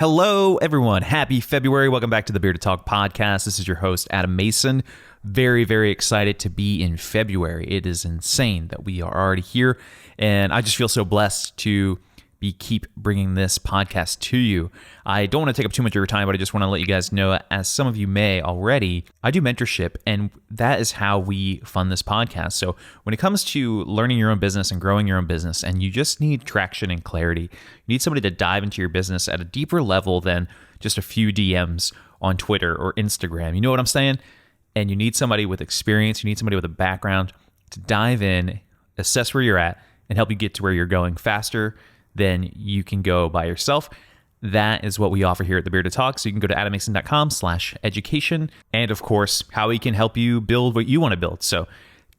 Hello, everyone. Happy February. Welcome back to the Bearded Talk podcast. This is your host, Adam Mason. Very, very excited to be in February. It is insane that we are already here, and I just feel so blessed to keep bringing this podcast to you. I don't want to take up too much of your time, but I just want to let you guys know, as some of you may already, I do mentorship, and that is how we fund this podcast. So when it comes to learning your own business and growing your own business, and you just need traction and clarity, you need somebody to dive into your business at a deeper level than just a few DMs on Twitter or Instagram. You know what I'm saying? And you need somebody with experience, you need somebody with a background to dive in, assess where you're at, and help you get to where you're going faster than you can go by yourself. That is what we offer here at the Bearded Talk. So you can go to adammason.com/education, and of course, how we can help you build what you want to build. So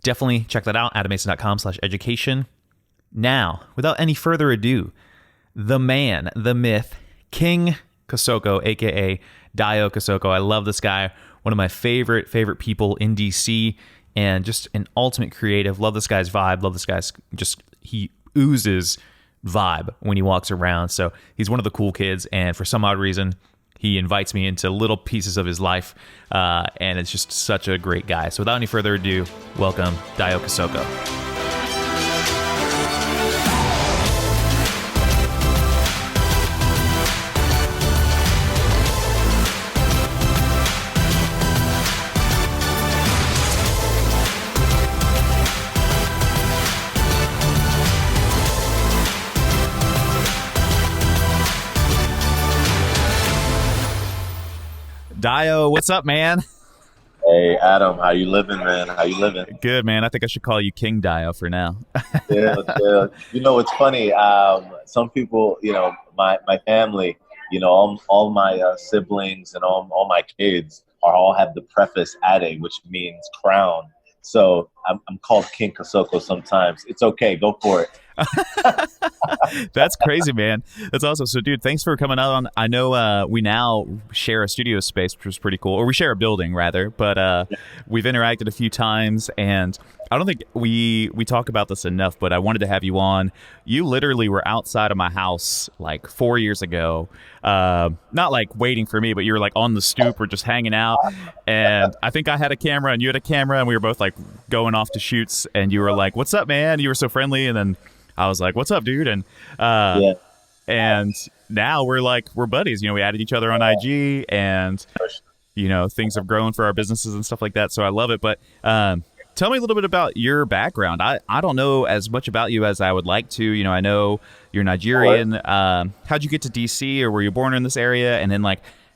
definitely check that out, adammason.com/education. Now, without any further ado, the man, the myth, King Kosoko, aka Dayo Kosoko. I love this guy. One of my favorite people in DC, and just an ultimate creative. Love this guy's vibe. Love this guy's he oozes vibe when he walks around. So he's one of the cool kids, and for some odd reason, he invites me into little pieces of his life, and it's just such a great guy. So without any further ado, welcome Dayo Kosoko. Dayo, what's up, man? Hey, Adam, how you living, man? How you living? Good, man. I think I should call you King Dayo for now. Yeah. You know, it's funny. Some people, my family, all my siblings and all my kids all have the preface Ade, which means crown. So I'm called King Kosoko sometimes. It's okay. Go for it. That's crazy, man. That's awesome. So, dude, thanks for coming out on. I know we now share a studio space, which is pretty cool, or we share a building rather. But we've interacted a few times, and I don't think we talk about this enough. But I wanted to have you on. You literally were outside of my house like 4 years ago, not like waiting for me, but you were like on the stoop or just hanging out. And I think I had a camera, and you had a camera, and we were both like going off to shoots. And you were like, "What's up, man?" You were so friendly, and then I was like, "What's up, dude?" And and now we're buddies. We added each other on IG, and things have grown for our businesses and stuff like that. So I love it. But tell me a little bit about your background. I don't know as much about you as I would like to. I know you're Nigerian. How'd you get to DC, or were you born in this area? And then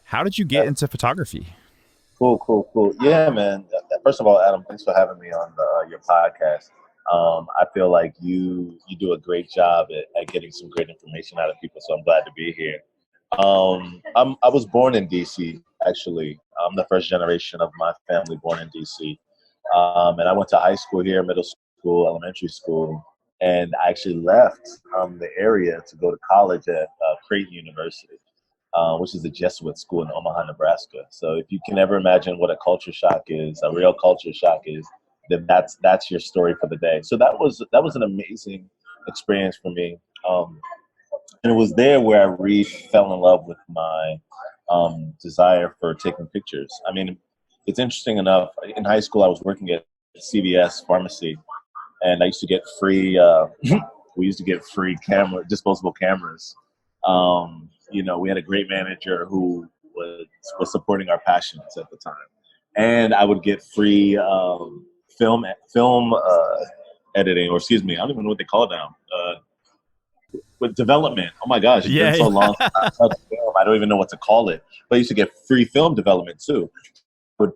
how did you get into photography? Cool. Yeah, man. First of all, Adam, thanks for having me on your podcast. I feel like you do a great job at getting some great information out of people, so I'm glad to be here. I was born in DC, actually. I'm the first generation of my family born in DC. And I went to high school here, middle school, elementary school, and I actually left the area to go to college at Curate University, which is a Jesuit school in Omaha, Nebraska. So if you can ever imagine what a culture shock is, a real culture shock is, then that's your story for the day. So that was an amazing experience for me, and it was there where I really fell in love with my desire for taking pictures. I mean, it's interesting enough. In high school, I was working at CVS Pharmacy, and I used to get free. We used to get free disposable cameras. We had a great manager who was supporting our passions at the time, and I would get free film editing, or excuse me, I don't even know what they call it now. With development. Oh my gosh, it's been so long since I touched film. I don't even know what to call it. But I used to get free film development too. Would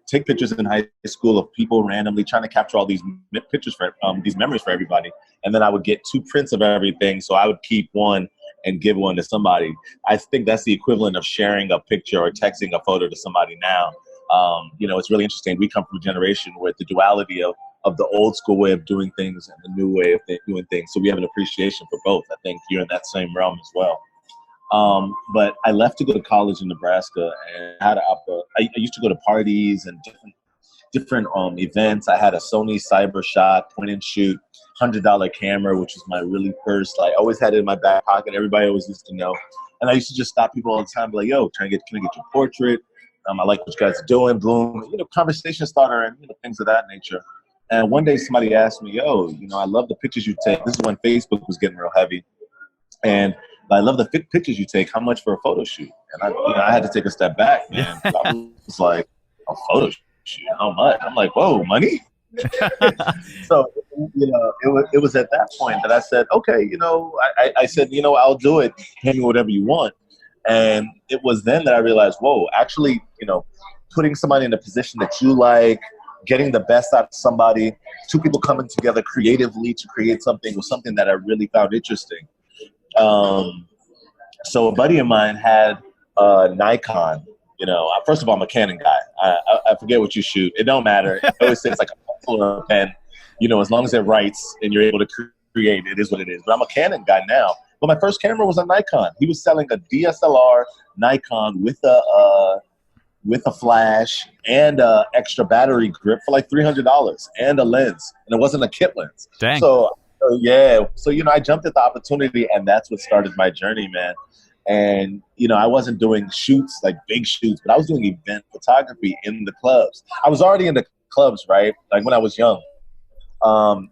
take pictures in high school of people randomly trying to capture all these pictures for these memories for everybody, and then I would get 2 prints of everything. So I would keep one and give one to somebody. I think that's the equivalent of sharing a picture or texting a photo to somebody now. It's really interesting. We come from a generation where the duality of the old school way of doing things and the new way of doing things. So we have an appreciation for both. I think you're in that same realm as well. But I left to go to college in Nebraska, and I used to go to parties and different events. I had a Sony CyberShot point and shoot $100 camera, which was my really first. I always had it in my back pocket. Everybody always used to know. And I used to just stop people all the time, be like, yo, can I get your portrait? I like what you guys are doing, boom. Conversation starter and things of that nature. And one day somebody asked me, yo, I love the pictures you take. This is when Facebook was getting real heavy. And I love the pictures you take. How much for a photo shoot? And I had to take a step back, man. I was like, a photo shoot? How much? I'm like, whoa, money? So, it was at that point that I said, okay, I said, I'll do it. Pay me whatever you want. And it was then that I realized, whoa, actually, putting somebody in a position that you like, getting the best out of somebody, two people coming together creatively to create something was something that I really found interesting. So a buddy of mine had a Nikon. First of all, I'm a Canon guy. I forget what you shoot. It don't matter. I always say it's like a pencil or a pen. As long as it writes and you're able to create, it is what it is. But I'm a Canon guy now. But my first camera was a Nikon. He was selling a DSLR Nikon with a flash and a extra battery grip for like $300 and a lens. And it wasn't a kit lens. Dang. So I jumped at the opportunity, and that's what started my journey, man. And, I wasn't doing shoots, like big shoots, but I was doing event photography in the clubs. I was already in the clubs, right? Like when I was young.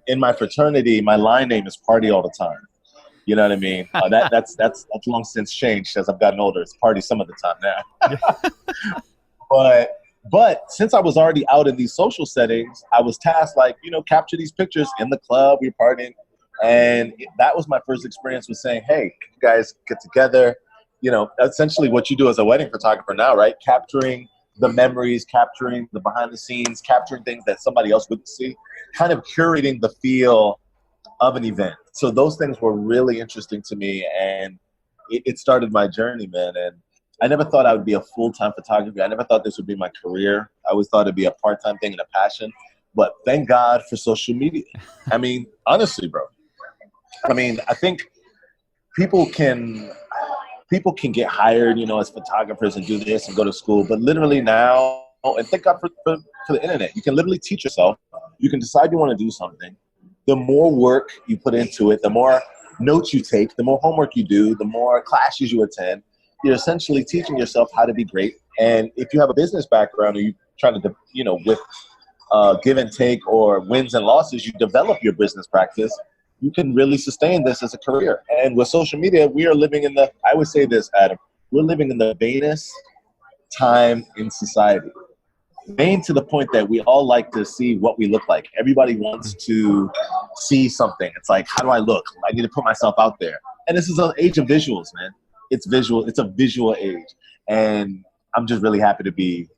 In my fraternity, my line name is Party All the Time. You know what I mean? That's long since changed as I've gotten older. It's Party some of the time now. But since I was already out in these social settings, I was tasked capture these pictures in the club, we're partying. And that was my first experience with saying, hey, you guys get together. Essentially what you do as a wedding photographer now, right? Capturing the memories, capturing the behind the scenes, capturing things that somebody else wouldn't see, kind of curating the feel of an event. So those things were really interesting to me, and it started my journey, man. And I never thought I would be a full-time photographer. I never thought this would be my career. I always thought it'd be a part-time thing and a passion. But thank God for social media. I mean, honestly, bro. I think people can get hired, as photographers and do this and go to school. But literally now, and thank God for the internet. You can literally teach yourself. You can decide you want to do something. The more work you put into it, the more notes you take, the more homework you do, the more classes you attend, you're essentially teaching yourself how to be great. And if you have a business background or you try to, with give and take or wins and losses, you develop your business practice, you can really sustain this as a career. And with social media, we are living in I would say this, Adam, we're living in the vainest time in society. Vain to the point that we all like to see what we look like. Everybody wants to see something. It's like, how do I look? I need to put myself out there. And this is an age of visuals, man. It's visual. It's a visual age. And I'm just really happy to be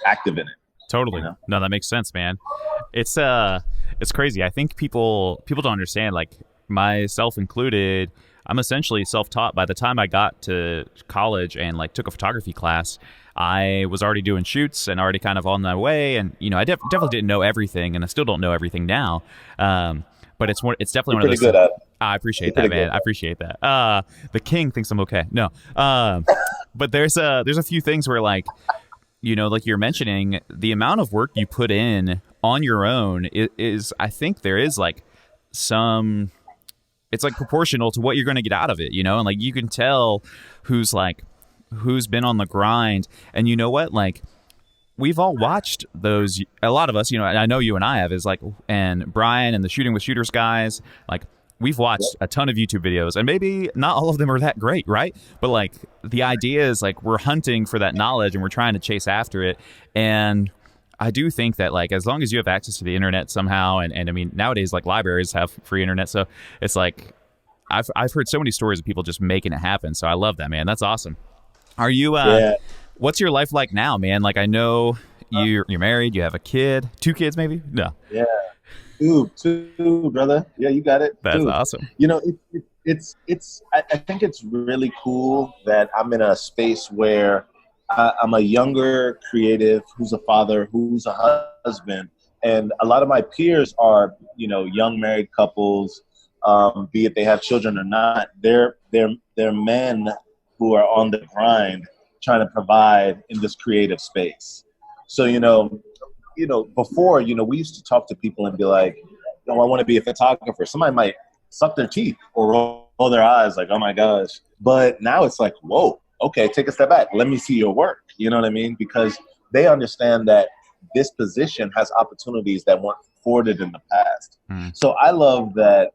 active in it. Totally. No, that makes sense, man. It's crazy. I think people don't understand, like myself included. I'm essentially self-taught. By the time I got to college and took a photography class, I was already doing shoots and already kind of on my way. And, I definitely didn't know everything, and I still don't know everything now. But it's definitely one of those things. I appreciate that, man. I appreciate that. The king thinks I'm okay. No. But there's a few things where like you're mentioning, the amount of work you put in on your own is I think there is some, it's proportional to what you're going to get out of it, and you can tell who's been on the grind. And you know what, we've all watched those, a lot of us, I know you and I have, and Brian and the Shooting with Shooters guys, we've watched a ton of YouTube videos, and maybe not all of them are that great, right? But the idea is we're hunting for that knowledge and we're trying to chase after it. And I do think that as long as you have access to the internet somehow, and I mean, nowadays libraries have free internet, so it's I've heard so many stories of people just making it happen. So I love that, man. That's awesome. Are you what's your life like now, man? I know you're married, you have a kid, 2 kids maybe? No. Yeah. Two, brother. Yeah, you got it. That's awesome. I think it's really cool that I'm in a space where I'm a younger creative who's a father, who's a husband, and a lot of my peers are, young married couples, be it they have children or not. They're men who are on the grind trying to provide in this creative space. So, before, we used to talk to people and be like, I want to be a photographer. Somebody might suck their teeth or roll their eyes oh my gosh. But now it's like, whoa, okay, take a step back. Let me see your work. You know what I mean? Because they understand that this position has opportunities that weren't afforded in the past. So I love that,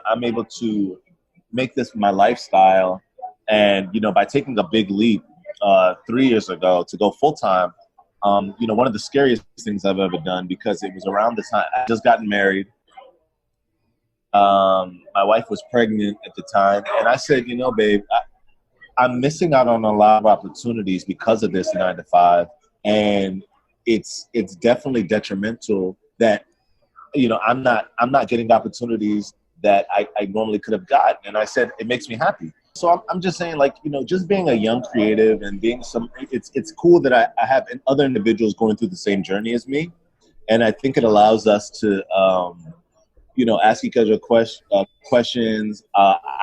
I'm able to make this my lifestyle. And, by taking a big leap 3 years ago to go full time, one of the scariest things I've ever done, because it was around the time I just gotten married. My wife was pregnant at the time. And I said, babe, I'm missing out on a lot of opportunities because of this 9 to 5. And it's definitely detrimental that, I'm not getting opportunities that I normally could have gotten. And I said, it makes me happy. So I'm just saying, like, just being a young creative and being it's cool that I have other individuals going through the same journey as me. And I think it allows us to, ask each other questions,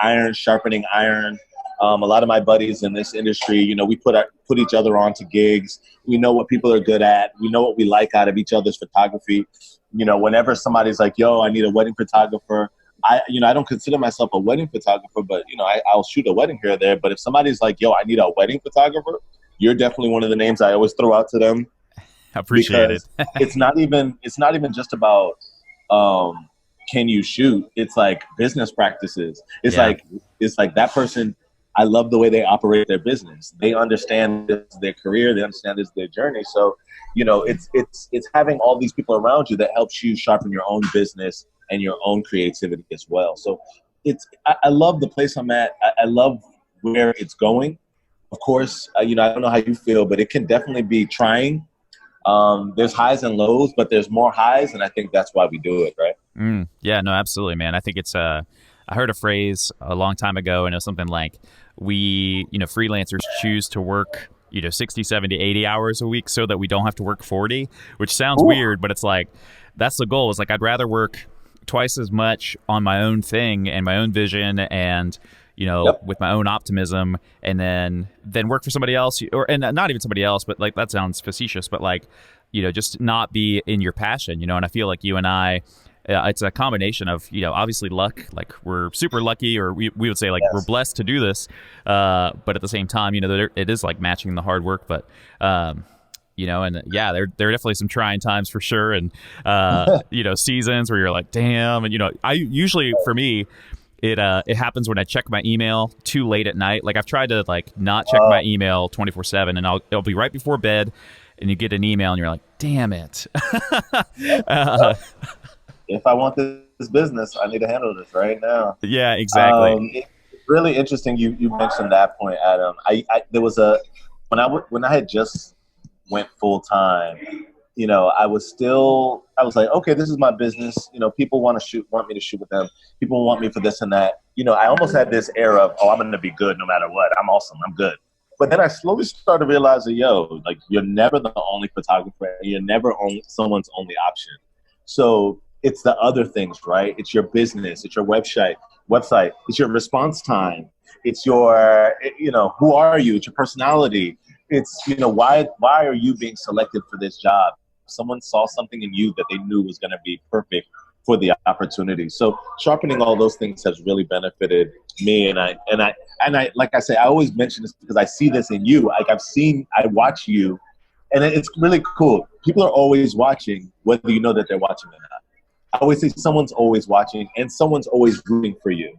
iron sharpening iron. A lot of my buddies in this industry, we put each other on to gigs. We know what people are good at. We know what we like out of each other's photography. Whenever somebody's like, yo, I need a wedding photographer, I don't consider myself a wedding photographer, but, I'll shoot a wedding here or there. But if somebody's like, yo, I need a wedding photographer, you're definitely one of the names I always throw out to them. I appreciate it. It's not even just about, can you shoot? It's like business practices. It's like that person, I love the way they operate their business. They understand this is their career. They understand this is their journey. So, it's having all these people around you that helps you sharpen your own business and your own creativity as well. So I love the place I'm at. I love where it's going. Of course, I don't know how you feel, but it can definitely be trying. There's highs and lows, but there's more highs. And I think that's why we do it, right? Yeah, no, absolutely, man. I think it's, I heard a phrase a long time ago, and it was something like, freelancers choose to work, 60, 70, 80 hours a week so that we don't have to work 40, which sounds weird, but it's like, that's the goal. It's like, I'd rather work twice as much on my own thing and my own vision and, with my own optimism, and then work for somebody else, and not even somebody else, but like, that sounds facetious, but like, just not be in your passion, and I feel like you and I, it's a combination of, obviously luck, like we're super lucky, or we would say like we're blessed to do this. But at the same time, it is like matching the hard work, but, and yeah, there are definitely some trying times for sure. And, seasons where you're like, damn. And, I usually, for me, it happens when I check my email too late at night. Like I've tried to like not check my email 24/7, and it'll be right before bed, and you get an email and you're like, damn it. If I want this business, I need to handle this right now. Yeah, exactly. It's really interesting. You mentioned that point, Adam. There was when I had just went full time, I was like, okay, this is my business. People want me to shoot with them. People want me for this and that. I almost had this air of, oh, I'm going to be good no matter what. I'm awesome. I'm good. But then I slowly started realizing, like you're never the only photographer. You're never someone's only option. So it's the other things, right? It's your business. It's your website. It's your response time. It's your, who are you? It's your personality. It's, why are you being selected for this job? Someone saw something in you that they knew was going to be perfect for the opportunity. So sharpening all those things has really benefited me. And I, like I say, I always mention this because I see this in you. Like I watch you, and it's really cool. People are always watching, whether you know that they're watching or not. I always say someone's always watching and someone's always rooting for you.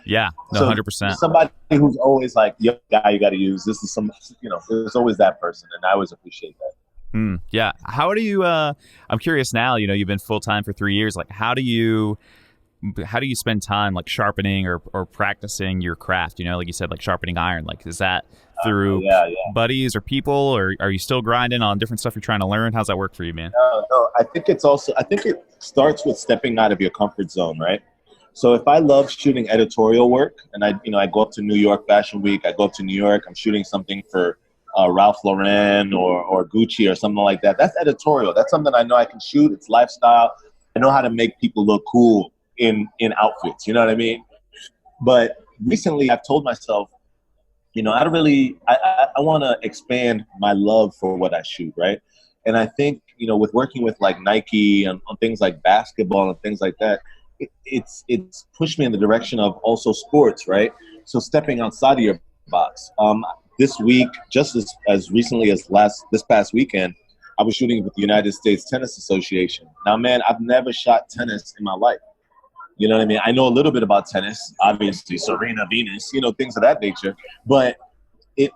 Yeah, no, so 100%. Somebody who's always like, yo, guy, you got to use this. Is some, there's always that person, and I always appreciate that. Yeah. How do you? I'm curious now. You've been full time for 3 years. Like, how do you spend time like sharpening or practicing your craft? Like you said, like sharpening iron. Like, is that through buddies or people, or are you still grinding on different stuff you're trying to learn? How's that work for you, man? No. I think it starts with stepping out of your comfort zone, right? So if I love shooting editorial work, and I go up to New York Fashion Week, I go up to New York, I'm shooting something for Ralph Lauren or Gucci or something like that. That's editorial. That's something I know I can shoot. It's lifestyle. I know how to make people look cool in outfits. You know what I mean? But recently I've told myself, I want to expand my love for what I shoot, right? And I think, with working with like Nike and on things like basketball and things like that, it's pushed me in the direction of also sports, right? So stepping outside of your box. This week, just as recently as this past weekend, I was shooting with the United States Tennis Association. Now, man, I've never shot tennis in my life. You know what I mean? I know a little bit about tennis, obviously, Serena, Venus, things of that nature. But it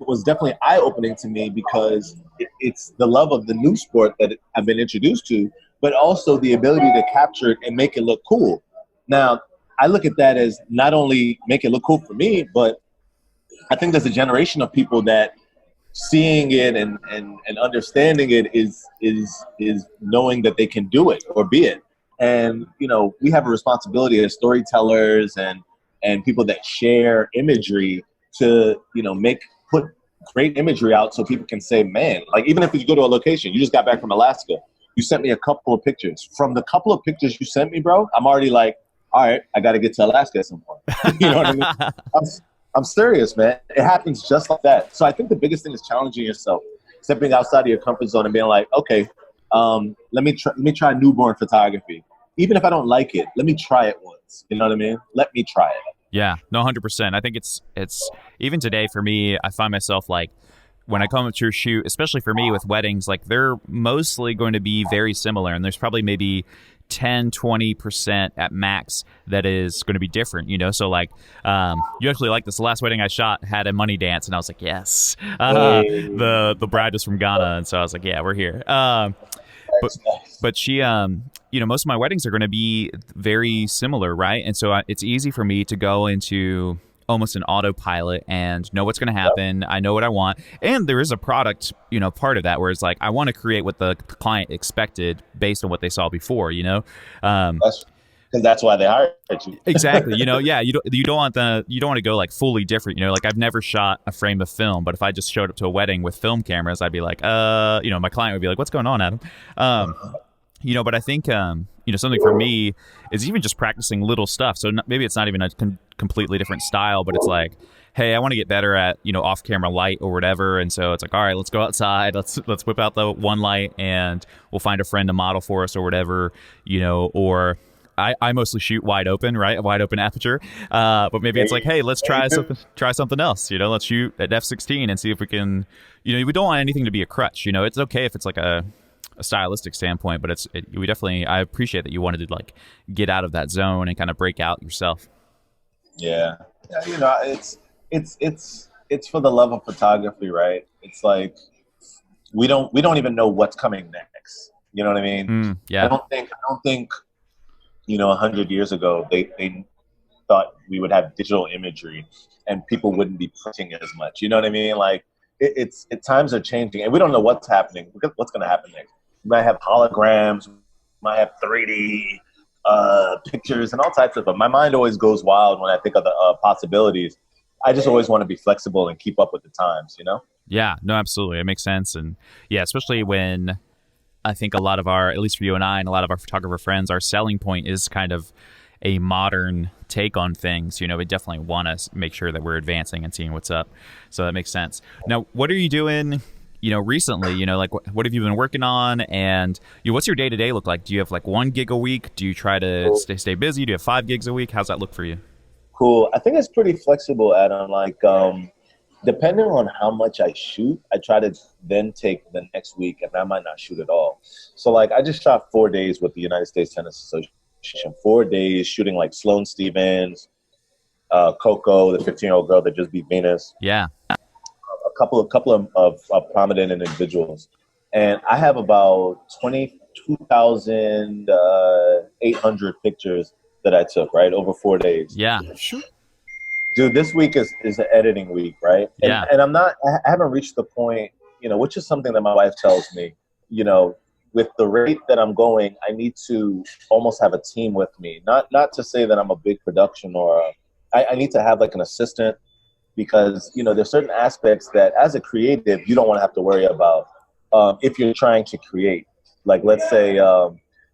was definitely eye-opening to me because it's the love of the new sport that I've been introduced to, but also the ability to capture it and make it look cool. Now, I look at that as not only make it look cool for me, but I think there's a generation of people that seeing it and understanding it is knowing that they can do it or be it. And, we have a responsibility as storytellers and people that share imagery to, put great imagery out so people can say, man, like even if you go to a location, you just got back from Alaska, you sent me a couple of pictures. From the couple of pictures you sent me, bro, I'm already like, all right, I got to get to Alaska at some point. You know what I mean? I'm serious, man. It happens just like that. So I think the biggest thing is challenging yourself, stepping outside of your comfort zone and being like, okay, let me try newborn photography. Even if I don't like it, let me try it once. You know what I mean? Let me try it. Yeah, no, 100%. I think it's even today for me, I find myself like when I come to a shoot, especially for me with weddings, like they're mostly going to be very similar. And there's probably maybe 10-20% at max that is going to be different, so like you actually like this last wedding I shot had a money dance and I was like, yes. The bride was from Ghana and so I was like, yeah, we're here. But she most of my weddings are going to be very similar, right? And so it's easy for me to go into almost an autopilot and know what's going to happen. I know what I want. And there is a product, part of that where it's like, I want to create what the client expected based on what they saw before, Because that's why they hired you. Exactly. Yeah, you don't want to go like fully different, like I've never shot a frame of film, but if I just showed up to a wedding with film cameras, I'd be like, my client would be like, what's going on, Adam? But I think, something for me is even just practicing little stuff. So maybe it's not even a completely different style, but it's like, hey, I want to get better at, off-camera light or whatever. And so it's like, all right, let's go outside. Let's whip out the one light and we'll find a friend to model for us or whatever, or I mostly shoot wide open, right? A wide open aperture. But maybe it's like, hey, let's try something else. Let's shoot at f/16 and see if we can, we don't want anything to be a crutch. It's okay if it's like a stylistic standpoint, but I appreciate that you wanted to like get out of that zone and kind of break out yourself. Yeah, it's for the love of photography, right? It's like we don't even know what's coming next. You know what I mean? Yeah. I don't think 100 years ago they thought we would have digital imagery and people wouldn't be printing as much. You know what I mean? Like times are changing and we don't know what's happening. What's going to happen next? We might have holograms, we might have 3D pictures and all types of stuff. My mind always goes wild when I think of the possibilities. I just always want to be flexible and keep up with the times, Yeah, no, absolutely. It makes sense. And yeah, especially when I think a lot of at least for you and I and a lot of our photographer friends, our selling point is kind of a modern take on things. We definitely want to make sure that we're advancing and seeing what's up. So that makes sense. Now, what are you doing recently, like what have you been working on and what's your day-to-day look like? Do you have like 1 gig a week? Do you try to stay busy? Do you have 5 gigs a week? How's that look for you? Cool. I think it's pretty flexible, Adam. Like, depending on how much I shoot, I try to then take the next week and I might not shoot at all. So like I just shot 4 days with the United States Tennis Association, 4 days shooting like Sloane Stephens, Coco, the 15-year-old girl that just beat Venus. Yeah. A couple of prominent individuals, and I have about 22,800 pictures that I took over 4 days. Yeah, sure. Dude, this week is an editing week, right? And, yeah. And I haven't reached the point, which is something that my wife tells me, with the rate that I'm going, I need to almost have a team with me. Not to say that I'm a big production I need to have like an assistant. Because, there's certain aspects that as a creative, you don't want to have to worry about if you're trying to create. Like, let's say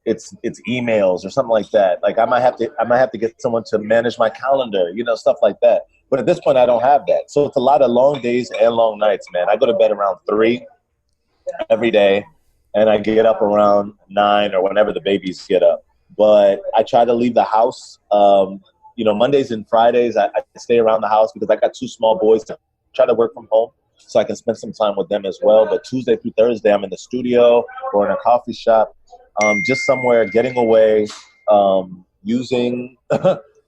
it's emails or something like that. Like I might have to get someone to manage my calendar, stuff like that. But at this point, I don't have that. So it's a lot of long days and long nights, man. I go to bed around 3 every day, and I get up around 9 or whenever the babies get up. But I try to leave the house Mondays and Fridays, I stay around the house because I got two small boys to try to work from home so I can spend some time with them as well. But Tuesday through Thursday, I'm in the studio or in a coffee shop, just somewhere getting away, using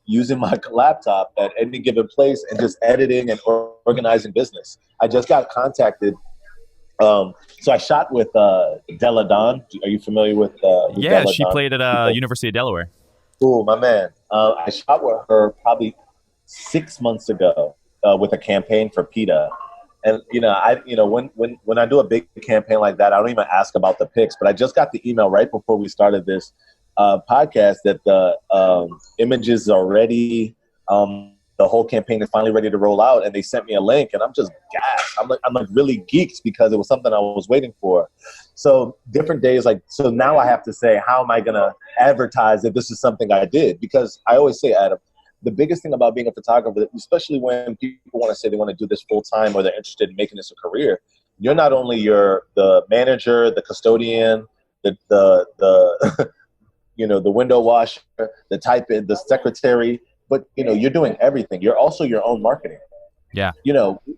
using my laptop at any given place and just editing and organizing business. I just got contacted. So I shot with Della Don. Are you familiar with Yeah, Della she Don? played at University of Delaware. Oh, my man. I shot with her probably 6 months ago with a campaign for PETA. And, when I do a big campaign like that, I don't even ask about the pics. But I just got the email right before we started this podcast that the images are ready. The whole campaign is finally ready to roll out, and they sent me a link, and I'm just gassed. I'm like really geeked because it was something I was waiting for. So different days, so now I have to say, how am I gonna advertise that this is something I did? Because I always say, Adam, the biggest thing about being a photographer, especially when people want to say they want to do this full time or they're interested in making this a career, you're not only the manager, the custodian, the the window washer, the secretary, but you're doing everything. You're also your own marketing. Yeah.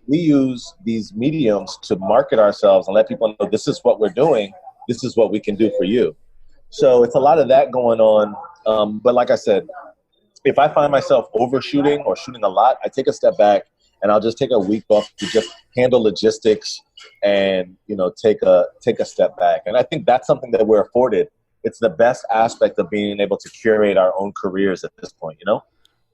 We use these mediums to market ourselves and let people know this is what we're doing. This is what we can do for you. So it's a lot of that going on. But like I said, if I find myself overshooting or shooting a lot, I take a step back and I'll just take a week off to just handle logistics and, take a step back. And I think that's something that we're afforded. It's the best aspect of being able to curate our own careers at this point,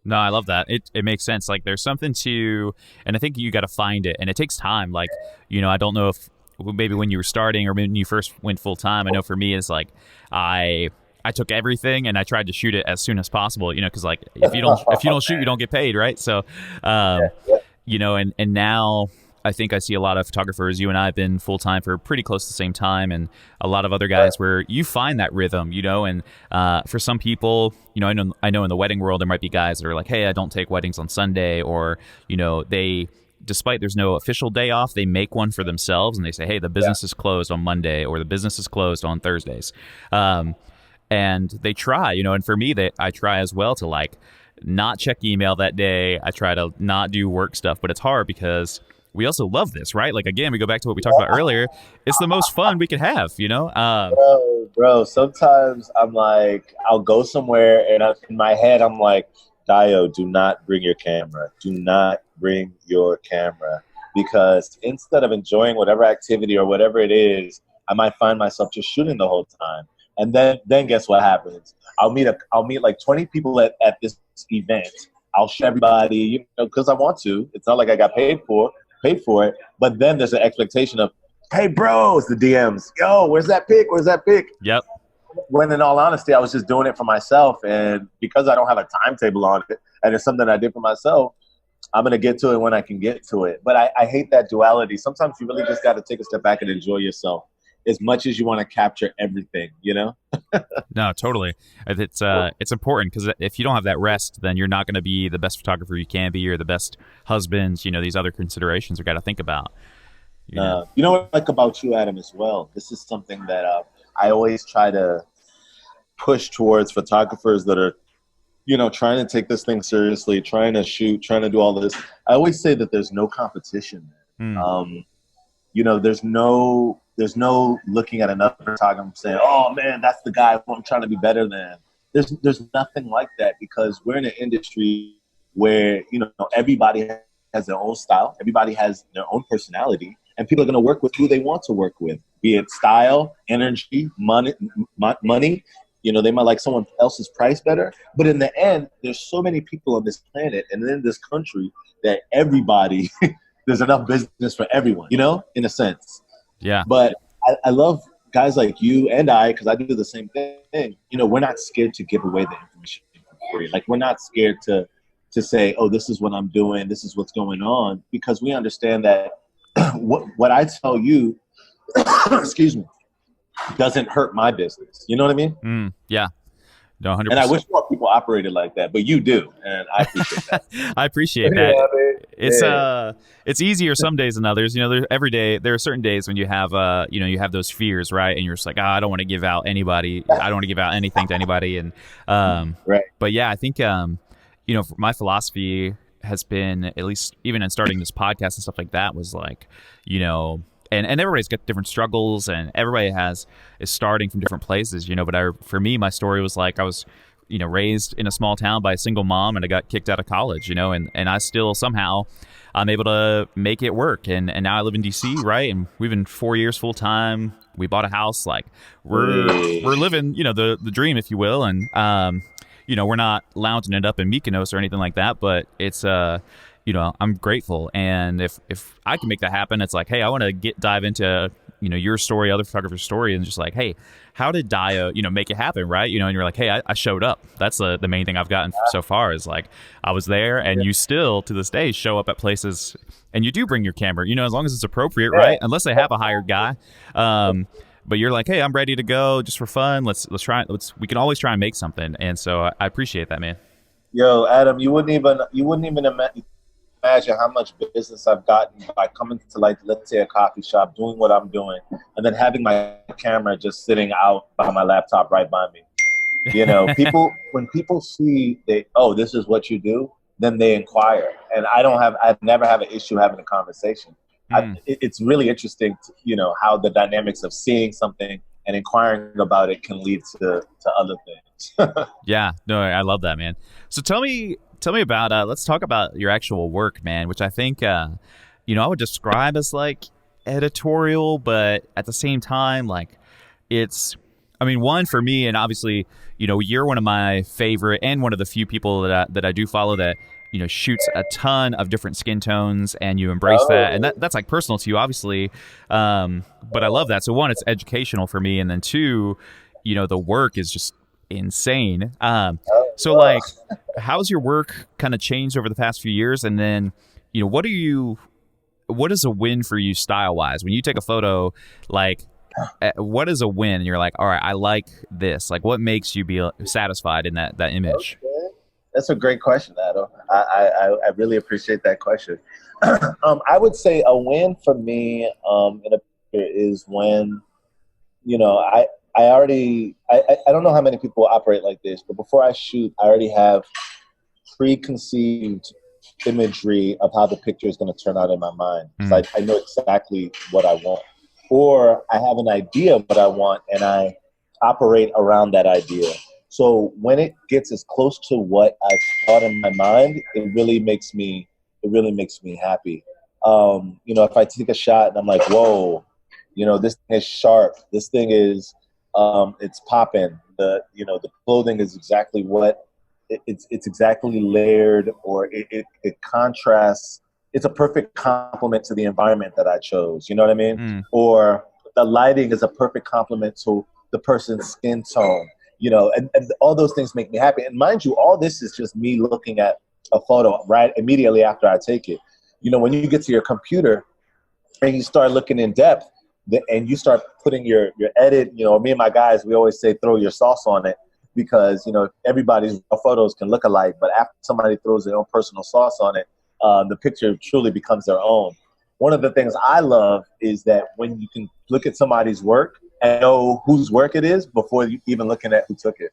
No, I love that. It makes sense. Like there's something to, and I think you got to find it, and it takes time. Like, I don't know if maybe when you were starting or when you first went full time. I know for me it's like I took everything and I tried to shoot it as soon as possible. Because like if you don't shoot, you don't get paid, right? So, and now I think I see a lot of photographers. You and I have been full time for pretty close to the same time, and a lot of other guys where you find that rhythm, and for some people, I know in the wedding world there might be guys that are like, hey, I don't take weddings on Sunday, or they, despite there's no official day off, they make one for themselves and they say, hey, the business is closed on Monday or the business is closed on Thursdays, and they try, and for me, I try as well to like not check email that day. I try to not do work stuff, but it's hard because we also love this, right? Like, again, we go back to what we talked about earlier. It's the most fun we could have, Bro, sometimes I'm like, I'll go somewhere and in my head, I'm like, Dayo, do not bring your camera. Do not bring your camera. Because instead of enjoying whatever activity or whatever it is, I might find myself just shooting the whole time. And then guess what happens? I'll meet like 20 people at this event. I'll show everybody, because I want to. It's not like I got paid for it, but then there's an expectation of, hey bros, the DMs, yo, where's that pic? Yep. When in all honesty, I was just doing it for myself, and because I don't have a timetable on it, and it's something I did for myself, I'm gonna get to it when I can get to it. But I hate that duality. Sometimes you really just got to take a step back and enjoy yourself as much as you want to capture everything, No, totally. It's important because if you don't have that rest, then you're not going to be the best photographer you can be, or the best husband. These other considerations we got to think about. You know what I like about you, Adam, as well? This is something that I always try to push towards photographers that are, trying to take this thing seriously, trying to shoot, trying to do all this. I always say that there's no competition. There's no looking at another photographer and saying, oh man, that's the guy who I'm trying to be better than. There's nothing like that, because we're in an industry where, everybody has their own style. Everybody has their own personality, and people are going to work with who they want to work with, be it style, energy, money. They might like someone else's price better, but in the end, there's so many people on this planet and in this country that everybody, there's enough business for everyone, in a sense. Yeah. But I love guys like you and I, because I do the same thing. We're not scared to give away the information for free. Like, we're not scared to say, oh, this is what I'm doing, this is what's going on, because we understand that what I tell you, excuse me, doesn't hurt my business. You know what I mean? Yeah. No, 100%. And I wish more people operated like that, but you do, and I appreciate that. I appreciate that. It's easier some days than others. Every day there are certain days when you have you have those fears, right? And you're just like, I don't want to give out anybody. I don't want to give out anything to anybody. And right. But yeah, I think my philosophy has been, at least even in starting this podcast and stuff like that, was like, and everybody's got different struggles, and everybody is starting from different places, but for me, my story was like, I was raised in a small town by a single mom, and I got kicked out of college, and I still somehow I'm able to make it work, and now I live in DC, right? And we've been 4 years full time. We bought a house, like we're living the dream, if you will, and we're not lounging it up in Mykonos or anything like that, but it's I'm grateful, and if I can make that happen, it's like, hey, I want to dive into your story, other photographer's story, and just like, hey, how did Dayo make it happen, right? And you're like, hey, I showed up. That's the main thing I've gotten so far, is like, I was there, and you still to this day show up at places, and you do bring your camera, as long as it's appropriate, right? Unless they have a hired guy. But you're like, hey, I'm ready to go just for fun. We can always try and make something. And so I appreciate that, man. Yo, Adam, you wouldn't even imagine how much business I've gotten by coming to, like, let's say a coffee shop, doing what I'm doing, and then having my camera just sitting out by my laptop right by me. When people see this is what you do, then they inquire, and I never have an issue having a conversation. It's really interesting, how the dynamics of seeing something and inquiring about it can lead to other things. Yeah, no, I love that, man. So tell me about, let's talk about your actual work, man, which I think, I would describe as like editorial, but at the same time, like one for me, and obviously, you're one of my favorite and one of the few people that I do follow that, shoots a ton of different skin tones, and you embrace that. And that's like personal to you, obviously. But I love that. So one, it's educational for me. And then two, the work is just insane. So like, how's your work kind of changed over the past few years? And then, what is a win for you style wise? When you take a photo, like, what is a win? And you're like, all right, I like this. Like, what makes you be satisfied in that image? Okay. That's a great question, Adam. I really appreciate that question. I would say a win for me is when, I don't know how many people operate like this, but before I shoot, I already have preconceived imagery of how the picture is going to turn out in my mind. It's like I know exactly what I want, or I have an idea of what I want, and I operate around that idea. So when it gets as close to what I thought in my mind, it really makes me happy. If I take a shot and I'm like, whoa, this thing is sharp. This thing is, it's popping. The clothing is exactly what it's exactly layered, or it contrasts. It's a perfect complement to the environment that I chose. You know what I mean? Or the lighting is a perfect complement to the person's skin tone. And all those things make me happy. And mind you, all this is just me looking at a photo right immediately after I take it. When you get to your computer and you start looking in depth, and you start putting your edit, me and my guys, we always say throw your sauce on it, because, everybody's photos can look alike, but after somebody throws their own personal sauce on it, the picture truly becomes their own. One of the things I love is that when you can look at somebody's work and know whose work it is before you even looking at who took it.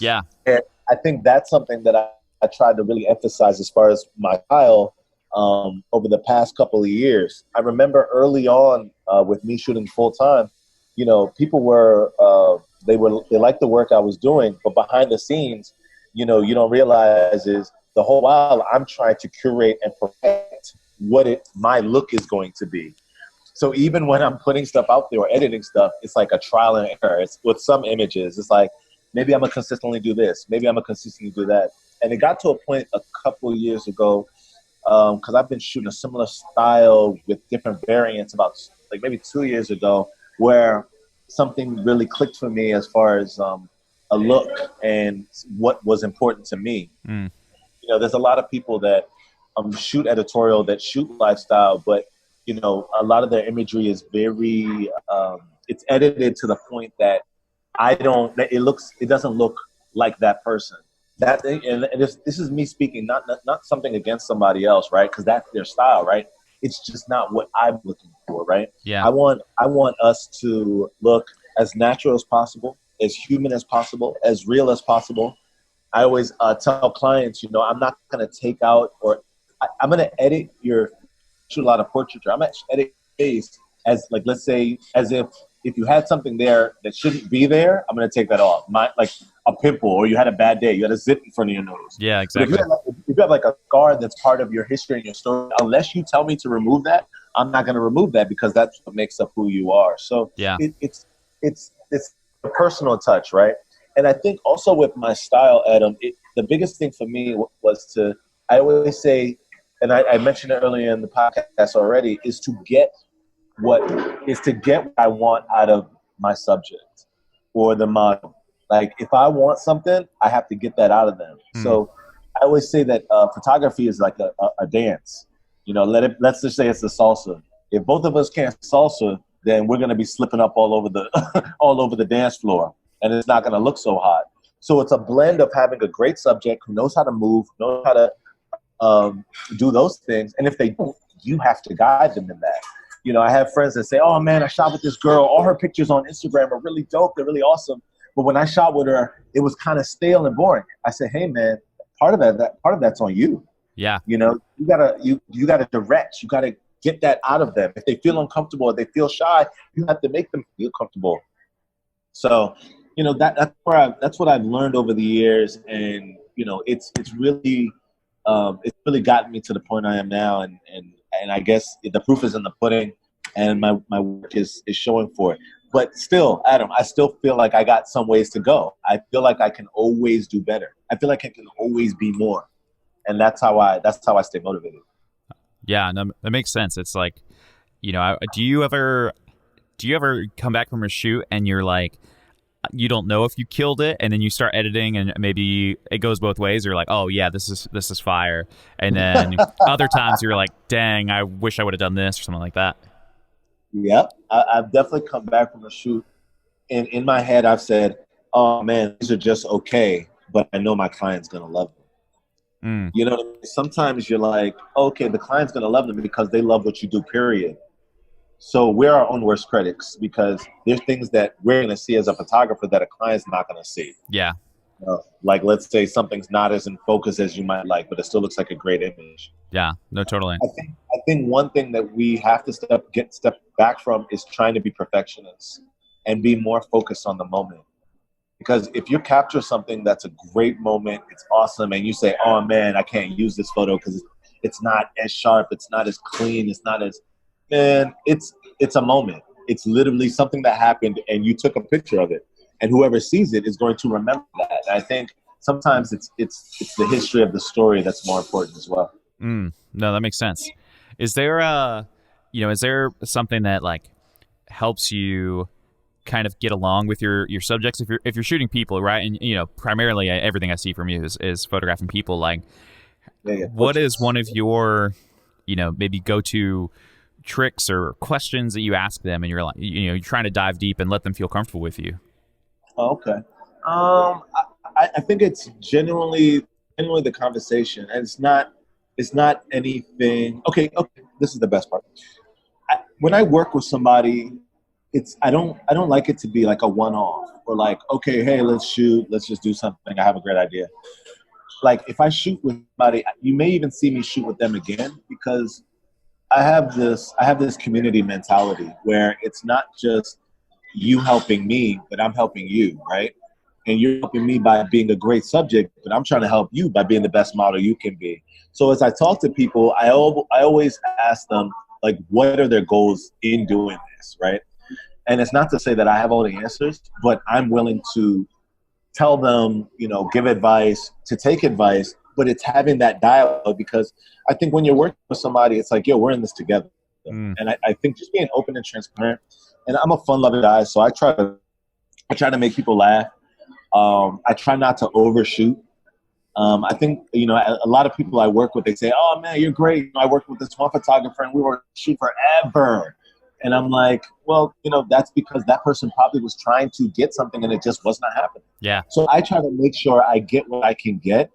Yeah. And I think that's something that I tried to really emphasize as far as my style over the past couple of years. I remember early on with me shooting full time, people they liked the work I was doing, but behind the scenes, you don't realize is the whole while I'm trying to curate and perfect what my look is going to be. So even when I'm putting stuff out there or editing stuff, it's like a trial and error. It's with some images. It's like, maybe I'm going to consistently do this. Maybe I'm going to consistently do that. And it got to a point a couple of years ago, because I've been shooting a similar style with different variants about like maybe 2 years ago, where something really clicked for me as far as a look and what was important to me. There's a lot of people that shoot editorial, that shoot lifestyle, but a lot of their imagery is very, it's edited to the point that it doesn't look like that person. And this is me speaking, not something against somebody else, right? Because that's their style, right? It's just not what I'm looking for, right? Yeah. I want us to look as natural as possible, as human as possible, as real as possible, I always tell clients, I'm not going to take out I'm going to edit shoot a lot of portraiture. I'm going to edit your face as like, let's say, as if you had something there that shouldn't be there, I'm going to take that off. Like a pimple, or you had a bad day, you had a zit in front of your nose. Yeah, But exactly. if you have like a scar that's part of your history and your story, unless you tell me to remove that, I'm not going to remove that, because that's what makes up who you are. So Yeah. it's a personal touch, right? And I think also with my style, Adam, the biggest thing for me was I always say, and I mentioned it earlier in the podcast already, is to get what I want out of my subject or the model. Like, if I want something, I have to get that out of them. So I always say that photography is like a dance. Let's just say it's a salsa. If both of us can't salsa, then we're going to be slipping up all over the dance floor, and it's not going to look so hot. So it's a blend of having a great subject who knows how to move, knows how to do those things. And if they don't, you have to guide them in that. I have friends that say, "Oh man, I shot with this girl. All her pictures on Instagram are really dope. They're really awesome. But when I shot with her, it was kind of stale and boring." I said, "Hey man, part of that's on you. Yeah. You gotta direct. You gotta get that out of them. If they feel uncomfortable, if they feel shy, you have to make them feel comfortable." So, that's what I've learned over the years, and it's really gotten me to the point I am now, and I guess the proof is in the pudding, and my work is showing for it. But still, Adam, I still feel like I got some ways to go. I feel like I can always do better. I feel like I can always be more, and that's how I stay motivated. Yeah, no, that makes sense. It's like, do you ever come back from a shoot and you're like, you don't know if you killed it, and then you start editing and maybe it goes both ways? You're like, oh yeah, this is fire. And then other times you're like, dang, I wish I would have done this, or something like that. Yep. I've definitely come back from a shoot, and in my head I've said, oh man, these are just okay, but I know my client's going to love them. You know what I mean? Sometimes you're like, okay, the client's going to love them because they love what you do, period. So we're our own worst critics, because there's things that we're going to see as a photographer that a client's not going to see. Yeah. Like, let's say something's not as in focus as you might like, but it still looks like a great image. Yeah, no, totally. I think one thing that we have to step back from is trying to be perfectionists and be more focused on the moment. Because if you capture something that's a great moment, it's awesome, and you say, oh man, I can't use this photo because it's not as sharp, it's not as clean, it's not as, man, it's a moment. It's literally something that happened and you took a picture of it, and whoever sees it is going to remember that. And I think sometimes it's the history of the story that's more important as well. No, that makes sense. Is there is there something that like helps you kind of get along with your subjects if you're shooting people, right? And primarily everything I see from you is photographing people. Like, what is one of your maybe go-to tricks or questions that you ask them, and you're like, you're trying to dive deep and let them feel comfortable with you? Oh, okay. I think it's generally the conversation, and it's not anything. Okay. This is the best part. When I work with somebody, I don't like it to be like a one-off, or like, okay, hey, let's shoot, let's just do something, I have a great idea. Like, if I shoot with somebody, you may even see me shoot with them again, because I have this community mentality where it's not just you helping me, but I'm helping you, right? And you're helping me by being a great subject, but I'm trying to help you by being the best model you can be. So as I talk to people, I always ask them, like, what are their goals in doing this, right? And it's not to say that I have all the answers, but I'm willing to tell them, give advice, to take advice, but it's having that dialogue, because I think when you're working with somebody, it's like, yo, we're in this together. And I think just being open and transparent, and I'm a fun-loving guy, so I try to make people laugh. I try not to overshoot. I think, a lot of people I work with, they say, oh man, you're great. I worked with this one photographer and we were shooting forever. And I'm like, well, that's because that person probably was trying to get something and it just was not happening. Yeah. So I try to make sure I get what I can get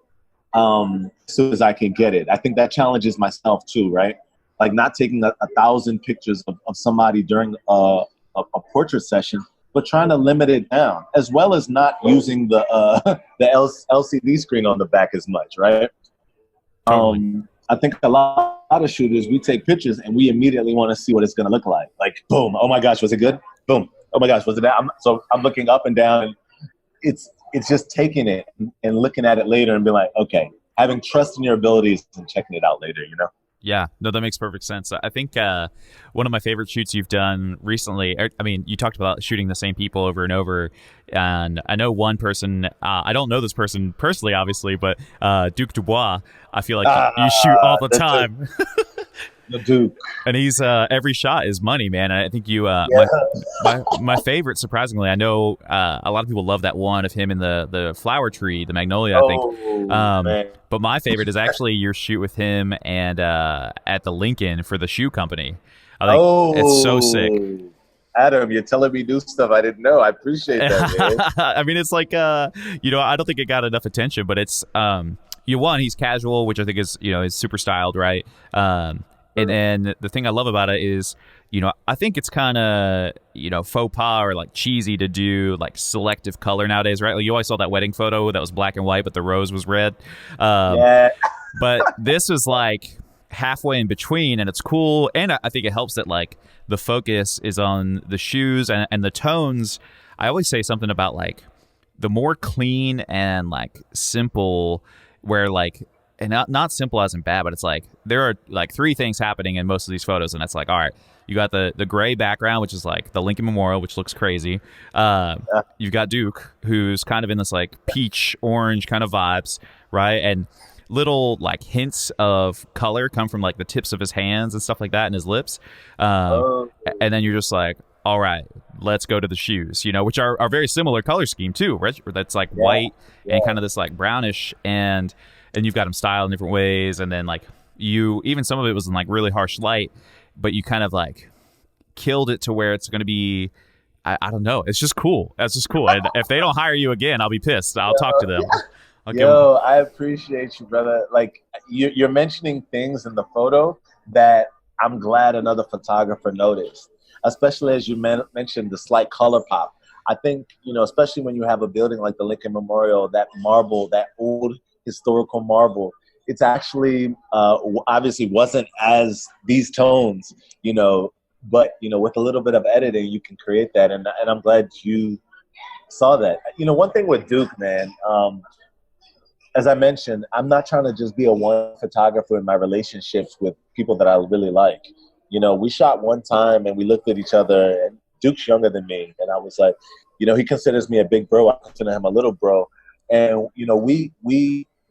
as soon as I can get it. I think that challenges myself too, right? Like, not taking 1,000 pictures of somebody during a portrait session, but trying to limit it down, as well as not using the LCD screen on the back as much, right? Totally. I think a lot of shooters, we take pictures and we immediately want to see what it's going to look like. Like, boom, oh my gosh, was it good? Boom, oh my gosh, was it that? So I'm looking up and down, and it's just taking it and looking at it later and being like, okay, having trust in your abilities and checking it out later, you know? Yeah, no, that makes perfect sense. I think one of my favorite shoots you've done recently, I mean, you talked about shooting the same people over and over. And I know one person, I don't know this person personally, obviously, but Duke Dubois, I feel like you shoot all the time. The Duke. And he's every shot is money, man. And I think you my favorite, surprisingly, I know a lot of people love that one of him in the flower tree, the magnolia, I think. Man. But my favorite is actually your shoot with him and at the Lincoln for the shoe company. I think it's so sick. Adam, you're telling me new stuff I didn't know. I appreciate that, man. I mean, it's like I don't think it got enough attention, but it's he's casual, which I think is is super styled, right? And then the thing I love about it is, I think it's kind of, faux pas or like cheesy to do like selective color nowadays, right? Like you always saw that wedding photo that was black and white, but the rose was red. Yeah. But this is like halfway in between, and it's cool. And I think it helps that like the focus is on the shoes and the tones. I always say something about like the more clean and like simple, where like, and not simple as in bad, but it's like there are like three things happening in most of these photos, and that's like, all right, you got the gray background, which is like the Lincoln Memorial, which looks crazy. You've got Duke, who's kind of in this like peach orange kind of vibes, right? And little like hints of color come from like the tips of his hands and stuff like that, and his lips. And then you're just like, all right, let's go to the shoes, which are very similar color scheme too, right? That's like white and kind of this like brownish, and you've got them styled in different ways. And then like even some of it was in like really harsh light, but you kind of like killed it to where it's going to be, I don't know. It's just cool. That's just cool. And if they don't hire you again, I'll be pissed. I'll talk to them. I appreciate you, brother. Like you're mentioning things in the photo that I'm glad another photographer noticed, especially as you mentioned the slight color pop. I think, especially when you have a building like the Lincoln Memorial, that marble, that old historical marble, it's actually obviously wasn't as these tones, but with a little bit of editing you can create that, and I'm glad you saw that. One thing with Duke, man, as I mentioned, I'm not trying to just be a one photographer in my relationships with people that I really like. We shot one time and we looked at each other, and Duke's younger than me, and I was like, he considers me a big bro, I consider him a little bro, and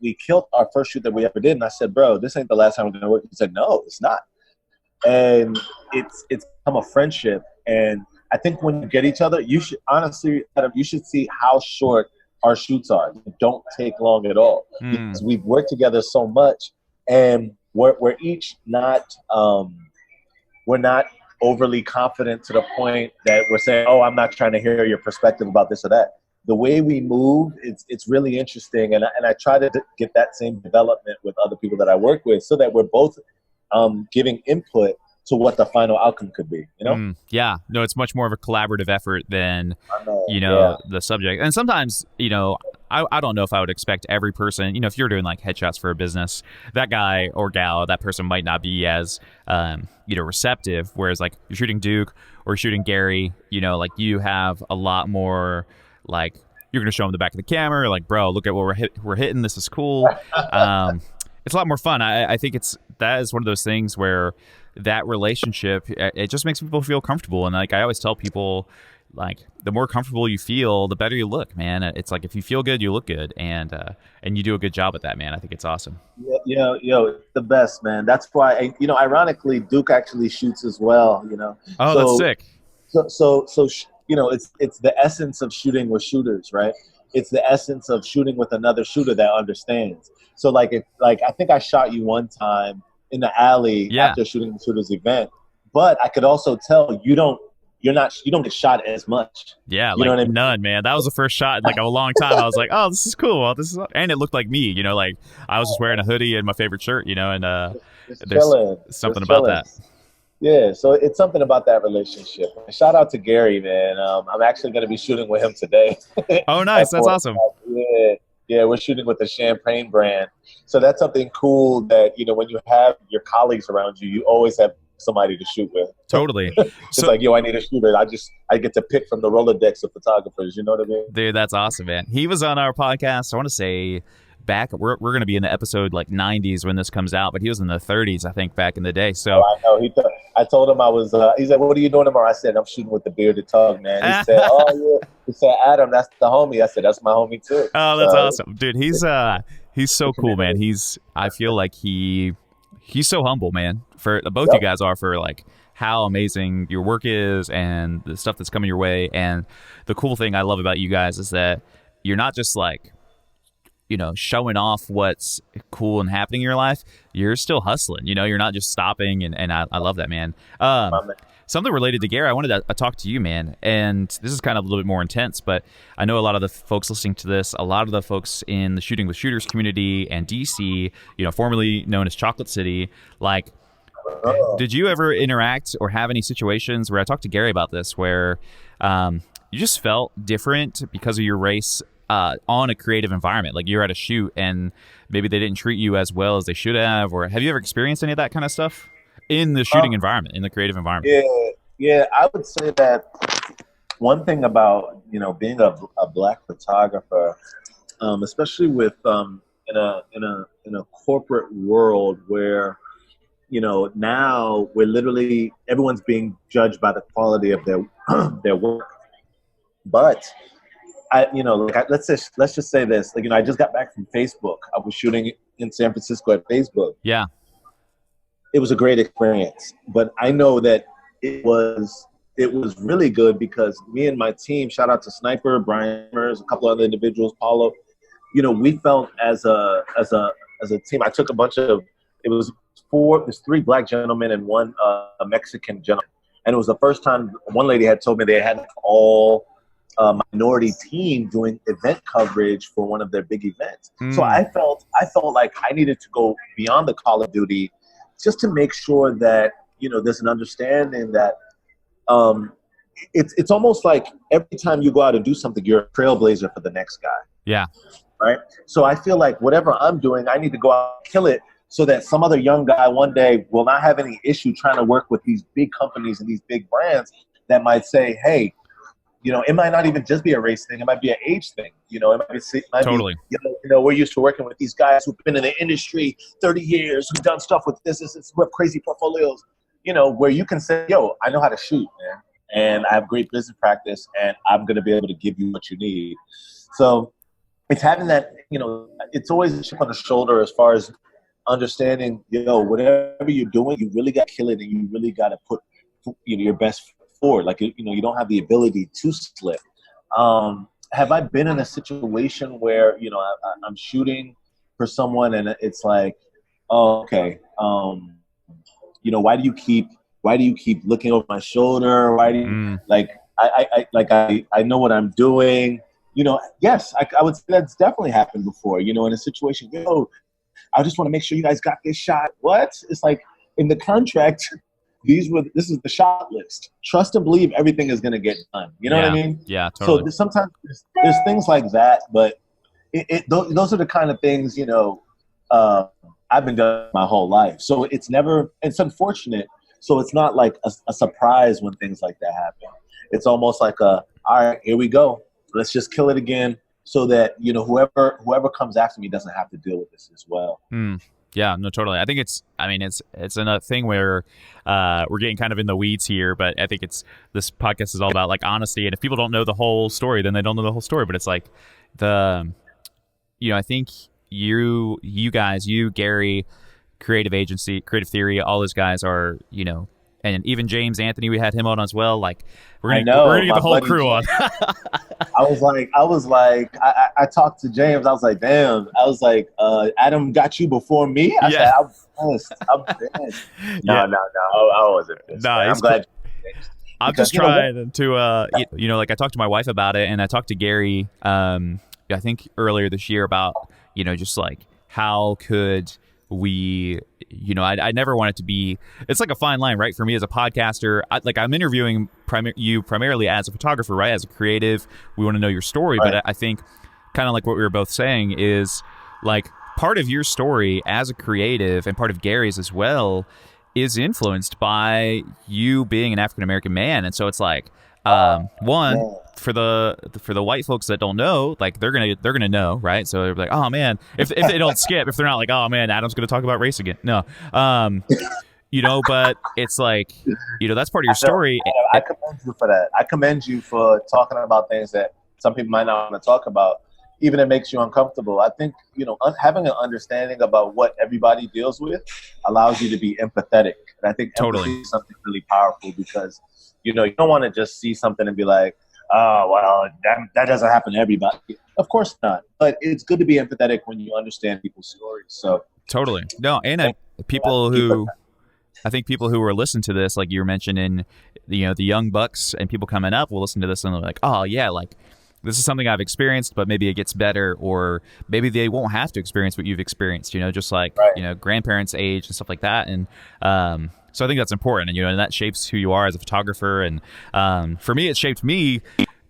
we killed our first shoot that we ever did. And I said, bro, this ain't the last time we're going to work. He said, no, it's not. And it's become a friendship. And I think when you get each other, you should honestly, Adam, you should see how short our shoots are. They don't take long at all because we've worked together so much, and we're each not, we're not overly confident to the point that we're saying, oh, I'm not trying to hear your perspective about this or that. The way we move, it's really interesting, and I try to get that same development with other people that I work with, so that we're both giving input to what the final outcome could be. Yeah, no, it's much more of a collaborative effort than the subject. And sometimes I don't know if I would expect every person, if you're doing like headshots for a business, that guy or gal, that person might not be as receptive. Whereas like you're shooting Duke or you're shooting Gary, like you have a lot more. Like you're gonna show them the back of the camera, like, bro, look at what we're hitting. This is cool. It's a lot more fun. I think that is one of those things where that relationship, it just makes people feel comfortable. And like I always tell people, like the more comfortable you feel, the better you look, man. It's like if you feel good, you look good, and you do a good job at that, man. I think it's awesome. It's the best, man. That's why ironically, Duke actually shoots as well. That's sick. So it's the essence of shooting with shooters, right? It's the essence of shooting with another shooter that understands. So I think I shot you one time in the alley after shooting the shooters event, but I could also tell you don't get shot as much. Yeah, you know what I mean? None, man. That was the first shot in like a long time. I was like, oh, this is cool. And it looked like me, like I was just wearing a hoodie and my favorite shirt, and there's something about that. Yeah, so it's something about that relationship. Shout out to Gary, man. I'm actually going to be shooting with him today Oh, nice. at That's 4 awesome. o'clock. Yeah, yeah, we're shooting with the Champagne brand. So that's something cool that, when you have your colleagues around you, you always have somebody to shoot with. Totally. It's So, like, yo, I need a shooter. I get to pick from the Rolodex of photographers. You know what I mean? dude, that's awesome, man. He was on our podcast. I want to say back. We're going to be in the episode like 90s when this comes out, but he was in the 30s, I think, back in the day. Oh, So, I know. I told him I was. He said, "What are you doing tomorrow?" I said, "I'm shooting with the bearded tug, man." He said, "Oh yeah." He said, "Adam, that's the homie." I said, "That's my homie too." oh, that's So awesome, dude. He's so cool, man. I feel like he's so humble, man. For both you yep. guys are for like how amazing your work is and the stuff that's coming your way. And the cool thing I love about you guys is that you're not just like showing off what's cool and happening in your life. You're still hustling. You're not just stopping, and I love that, man. Something related to Gary, I wanted to talk to you, man. And this is kind of a little bit more intense, but I know a lot of the folks listening to this, a lot of the folks in the Shooting with Shooters community and DC, formerly known as Chocolate City, like, did you ever interact or have any situations where I talked to Gary about this, where you just felt different because of your race on a creative environment? Like you're at a shoot and maybe they didn't treat you as well as they should have, or have you ever experienced any of that kind of stuff in the shooting environment, in the creative environment? Yeah. I would say that one thing about being a black photographer, especially with in a corporate world where now we're literally everyone's being judged by the quality of their their work. But let's just say this. Like, I just got back from Facebook. I was shooting in San Francisco at Facebook. Yeah. It was a great experience, but I know that it was really good because me and my team, shout out to Sniper, Brian Mers, a couple other individuals, Paulo, we felt as a team. I took there's 3 black gentlemen and one a Mexican gentleman. And it was the first time one lady had told me they had all minority team doing event coverage for one of their big events. So I felt like I needed to go beyond the Call of Duty just to make sure that, there's an understanding that it's almost like every time you go out and do something, you're a trailblazer for the next guy. Yeah. Right. So I feel like whatever I'm doing, I need to go out and kill it so that some other young guy one day will not have any issue trying to work with these big companies and these big brands that might say, hey, it might not even just be a race thing. It might be an age thing. It might Totally. be, we're used to working with these guys who've been in the industry 30 years, who've done stuff with this, who have crazy portfolios, where you can say, yo, I know how to shoot, man. And I have great business practice, and I'm going to be able to give you what you need. So it's having that, it's always a chip on the shoulder as far as understanding, whatever you're doing, you really got to kill it, and you really got to put your best forward. Like, you don't have the ability to slip. Have I been in a situation where, I'm shooting for someone and it's like, oh, okay, why do you keep looking over my shoulder? Why do you I know what I'm doing? Yes, I would say that's definitely happened before, in a situation, I just want to make sure you guys got this shot. What? It's like in the contract, this is the shot list. Trust and believe everything is going to get done. You know what I mean? Yeah, totally. So sometimes there's things like that, but those are the kind of things, I've been doing my whole life. So it's unfortunate. So it's not like a surprise when things like that happen. It's almost like all right, here we go. Let's just kill it again so that, whoever comes after me doesn't have to deal with this as well. Yeah, no, totally. I think it's a thing where we're getting kind of in the weeds here, but I think this podcast is all about like honesty. And if people don't know the whole story, then they don't know the whole story. But it's like I think you guys, Gary, Creative Agency, Creative Theory, all those guys are, and even James Anthony, we had him on as well. Like we're gonna get the whole crew on. I was like, I talked to James. I was like, damn. I was like, Adam got you before me. I said, I'm pissed. No, I wasn't pissed. No, I'm glad. I'm just trying to, like I talked to my wife about it, and I talked to Gary, I think earlier this year about, just like how could I never want it to be, it's like a fine line, right? For me as a podcaster, I'm interviewing you primarily as a photographer, right? As a creative, we want to know your story. Right. But I think kind of like what we were both saying is like part of your story as a creative and part of Gary's as well is influenced by you being an African-American man. And so it's like, for the white folks that don't know, like they're gonna know, right? So they're like, oh man, if they don't skip, if they're not like, oh man, Adam's gonna talk about race again. No, but it's like, that's part of your story. I commend you for that. I commend you for talking about things that some people might not want to talk about, even if it makes you uncomfortable. I think, having an understanding about what everybody deals with allows you to be empathetic. And I think empathy is something really powerful because, you don't want to just see something and be like, oh, well, that doesn't happen to everybody. Of course not. But it's good to be empathetic when you understand people's stories. So totally. No, and people who are listening to this, like you were mentioning, the young bucks and people coming up will listen to this and they're like, oh yeah, like this is something I've experienced, but maybe it gets better, or maybe they won't have to experience what you've experienced, just like, grandparents' age and stuff like that. And so I think that's important, and that shapes who you are as a photographer. And for me, it shaped me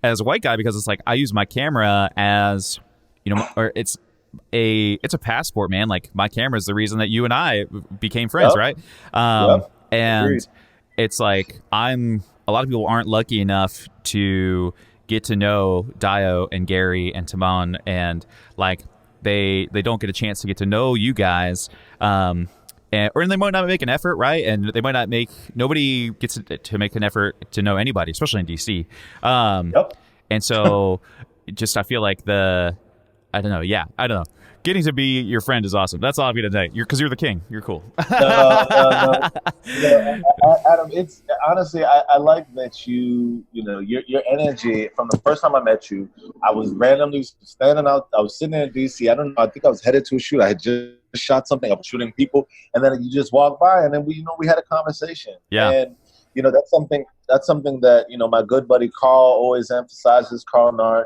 as a white guy because it's like I use my camera as, or it's a passport, man. Like my camera is the reason that you and I became friends, right? And agreed. It's like a lot of people aren't lucky enough to get to know Dayo and Gary and Timon, and like they don't get a chance to get to know you guys. Or they might not make an effort, right? And they might not nobody gets to make an effort to know anybody, especially in DC. And so I feel like I don't know. Getting to be your friend is awesome. That's all I'm going to say. Because you're the king. You're cool. No. Adam, it's honestly, I like that your energy from the first time I met you. I was randomly standing out. I was sitting in DC. I don't know. I think I was headed to a shoot. I had just shot something. I was shooting people, and then you just walked by, and then we had a conversation. Yeah. And that's something that my good buddy Carl always emphasizes. Carl Nart.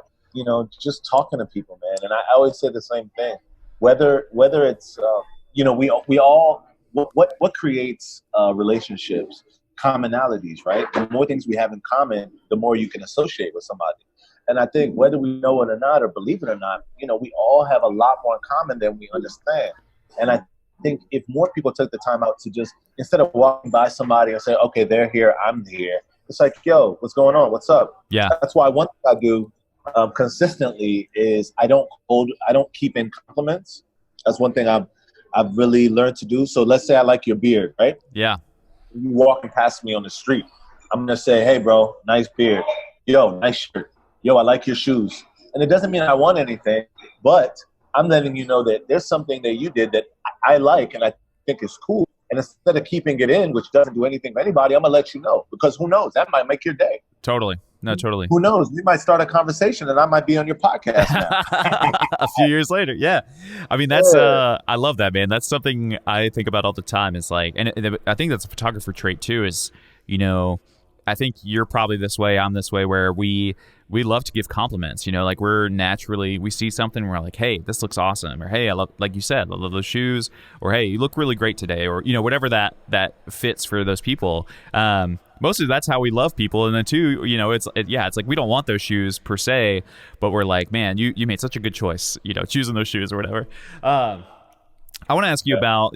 Just talking to people, man. And I always say the same thing. Whether it's we all what creates relationships, commonalities, right? The more things we have in common, the more you can associate with somebody. And I think whether we know it or not, or believe it or not, we all have a lot more in common than we understand. And I think if more people took the time out to just, instead of walking by somebody and say, okay, they're here, I'm here, it's like, yo, what's going on? What's up? Yeah. That's why one thing I do consistently is I don't keep in compliments. That's one thing I've really learned to do. So let's say I like your beard, right? Yeah. You walking past me on the street, I'm gonna say, hey bro, nice beard. Yo, nice shirt. Yo, I like your shoes. And it doesn't mean I want anything, but I'm letting you know that there's something that you did that I like and I think is cool. And instead of keeping it in, which doesn't do anything for anybody, I'm gonna let you know, because who knows, that might make your day. Totally. No, totally. Who knows? We might start a conversation and I might be on your podcast now. A few years later. Yeah. I mean, that's, I love that, man. That's something I think about all the time. It's like, and I think that's a photographer trait too, is, I think you're probably this way, I'm this way, where we love to give compliments, like we see something and we're like, hey, this looks awesome. Or, hey, I love, like you said, I love those shoes. Or, hey, you look really great today. Or, whatever that fits for those people. Mostly that's how we love people. And then too, it's like we don't want those shoes per se, but we're like, man, you made such a good choice, choosing those shoes or whatever. I want to ask you about,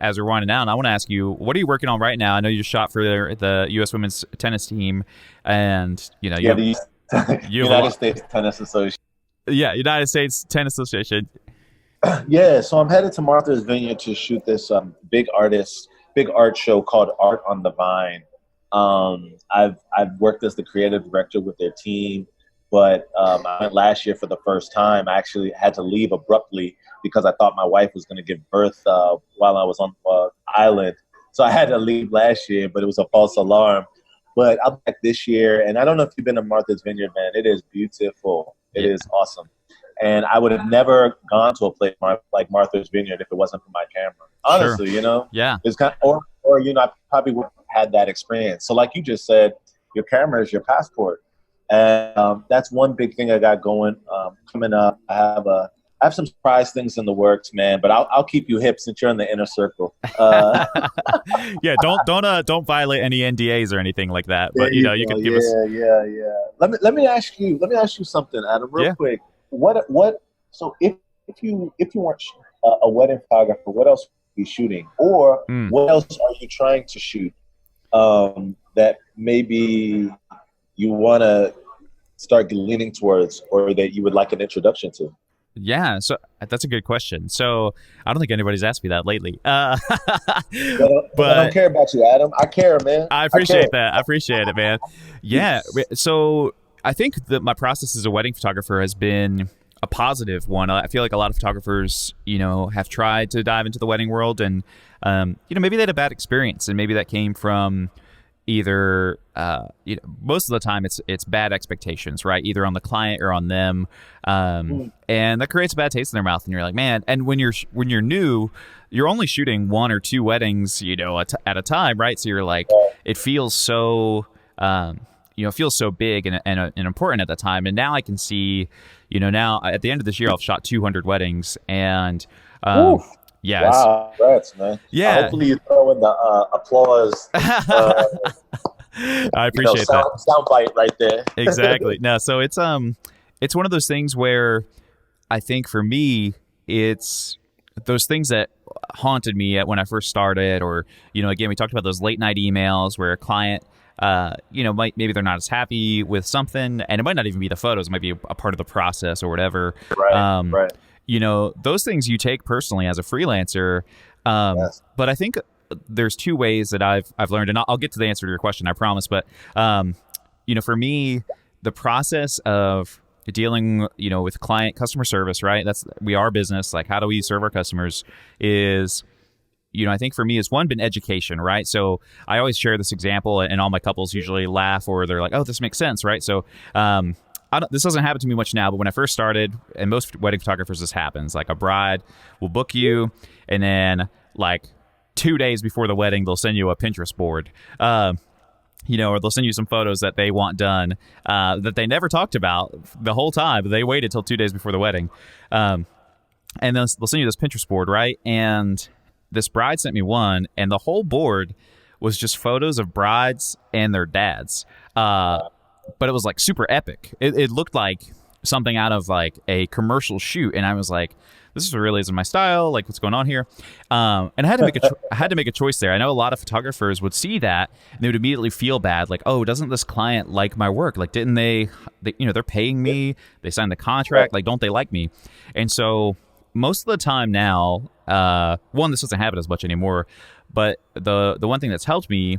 as we're winding down, I want to ask you, what are you working on right now? I know you just shot for the U.S. women's tennis team, and the United States Tennis Association. Yeah, United States Tennis Association. Yeah, so I'm headed to Martha's Vineyard to shoot this big art show called Art on the Vine. I've worked as the creative director with their team, but I went last year for the first time. I actually had to leave abruptly because I thought my wife was going to give birth while I was on the island. So I had to leave last year, but it was a false alarm. But I'm back this year, and I don't know if you've been to Martha's Vineyard, man. It is beautiful. It is awesome. And I would have never gone to a place like Martha's Vineyard if it wasn't for my camera. Honestly, sure. Yeah. It's kind of, or I probably wouldn't have had that experience. So like you just said, your camera is your passport. And that's one big thing I got going coming up. I I have some surprise things in the works, man. But I'll keep you hip since you're in the inner circle. Yeah, don't violate any NDAs or anything like that. There But you you go. could give us. Yeah. Let me ask you something, Adam, real Yeah. quick. What? So if you weren't a wedding photographer, what else would you be shooting, or Mm. what else are you trying to shoot? That maybe you want to start leaning towards, or that you would like an introduction to? Yeah, so that's a good question. So I don't think anybody's asked me that lately. I don't But care about you, Adam. I care, man. I I care. appreciate that. I appreciate it, man. Yeah. So I think that my process as a wedding photographer has been a positive one. I feel like a lot of photographers, have tried to dive into the wedding world, and maybe they had a bad experience, and maybe that came from either most of the time it's bad expectations, right? Either on the client or on them, and that creates a bad taste in their mouth. And you're like, man. And when you're new, you're only shooting one or two weddings, at a time, right? So you're like, it feels so feels so big and important at that time. And now I can see, now at the end of this year, I've shot 200 weddings, and Oof. yeah, Wow, congrats, man. Yeah. Hopefully you throw in the applause. I appreciate that. Sound bite right there. Exactly. No, so it's one of those things where I think for me, it's those things that haunted me when I first started, or again, we talked about those late night emails where a client, maybe they're not as happy with something, and it might not even be the photos, it might be a part of the process or whatever. Right. Right. Those things you take personally as a freelancer. Yes. But I think there's two ways that I've learned, and I'll get to the answer to your question, I promise. But for me, the process of dealing, with customer service, right? We are business. Like, how do we serve our customers? Is I think for me, it's been education, right? So I always share this example, and all my couples usually laugh, or they're like, "Oh, this makes sense," right? So this doesn't happen to me much now, but when I first started, and most wedding photographers, this happens. Like, a bride will book you, and then like 2 days before the wedding, they'll send you a Pinterest board, or they'll send you some photos that they want done, that they never talked about the whole time. They waited till 2 days before the wedding, and then they'll send you this Pinterest board, right? And this bride sent me one, and the whole board was just photos of brides and their dads. But it was like super epic. It looked like something out of like a commercial shoot, and I was like, "This really isn't my style. Like, what's going on here?" And I had to make a choice there. I know a lot of photographers would see that and they would immediately feel bad, like, "Oh, doesn't this client like my work? Like, didn't they they're paying me. They signed the contract. Like, don't they like me?" And so most of the time now, this doesn't happen as much anymore. But the one thing that's helped me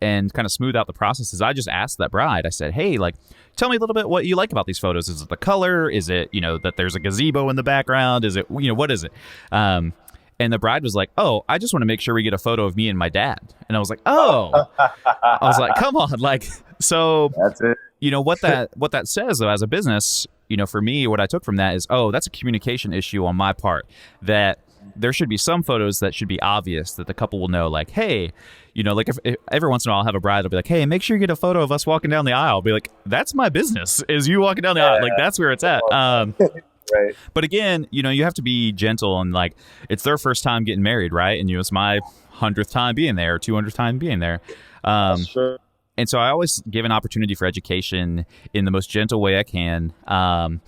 and kind of smooth out the process is I just asked that bride. I said, "Hey, like, tell me a little bit what you like about these photos. Is it the color? Is it, that there's a gazebo in the background? Is it, what is it?" And the bride was like, "Oh, I just want to make sure we get a photo of me and my dad." And I was like, "Oh," I was like, "Come on." Like, so That's it. what that says though, as a business, for me, what I took from that is, oh, that's a communication issue on my part, that there should be some photos that should be obvious, that the couple will know, like, hey, like if every once in a while I'll have a bride, they'll be like, "Hey, make sure you get a photo of us walking down the aisle." I'll be like, "That's my business, is you walking down the aisle." Like, that's where it's at. Right. But again, you have to be gentle, and like, it's their first time getting married, right? And it's my 100th time being there, 200th time being there. Sure. And so I always give an opportunity for education in the most gentle way I can, and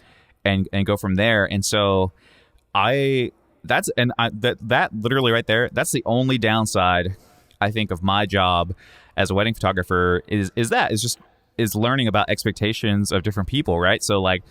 go from there. And so that literally right there, that's the only downside, I think, of my job as a wedding photographer is learning about expectations of different people, right? So like,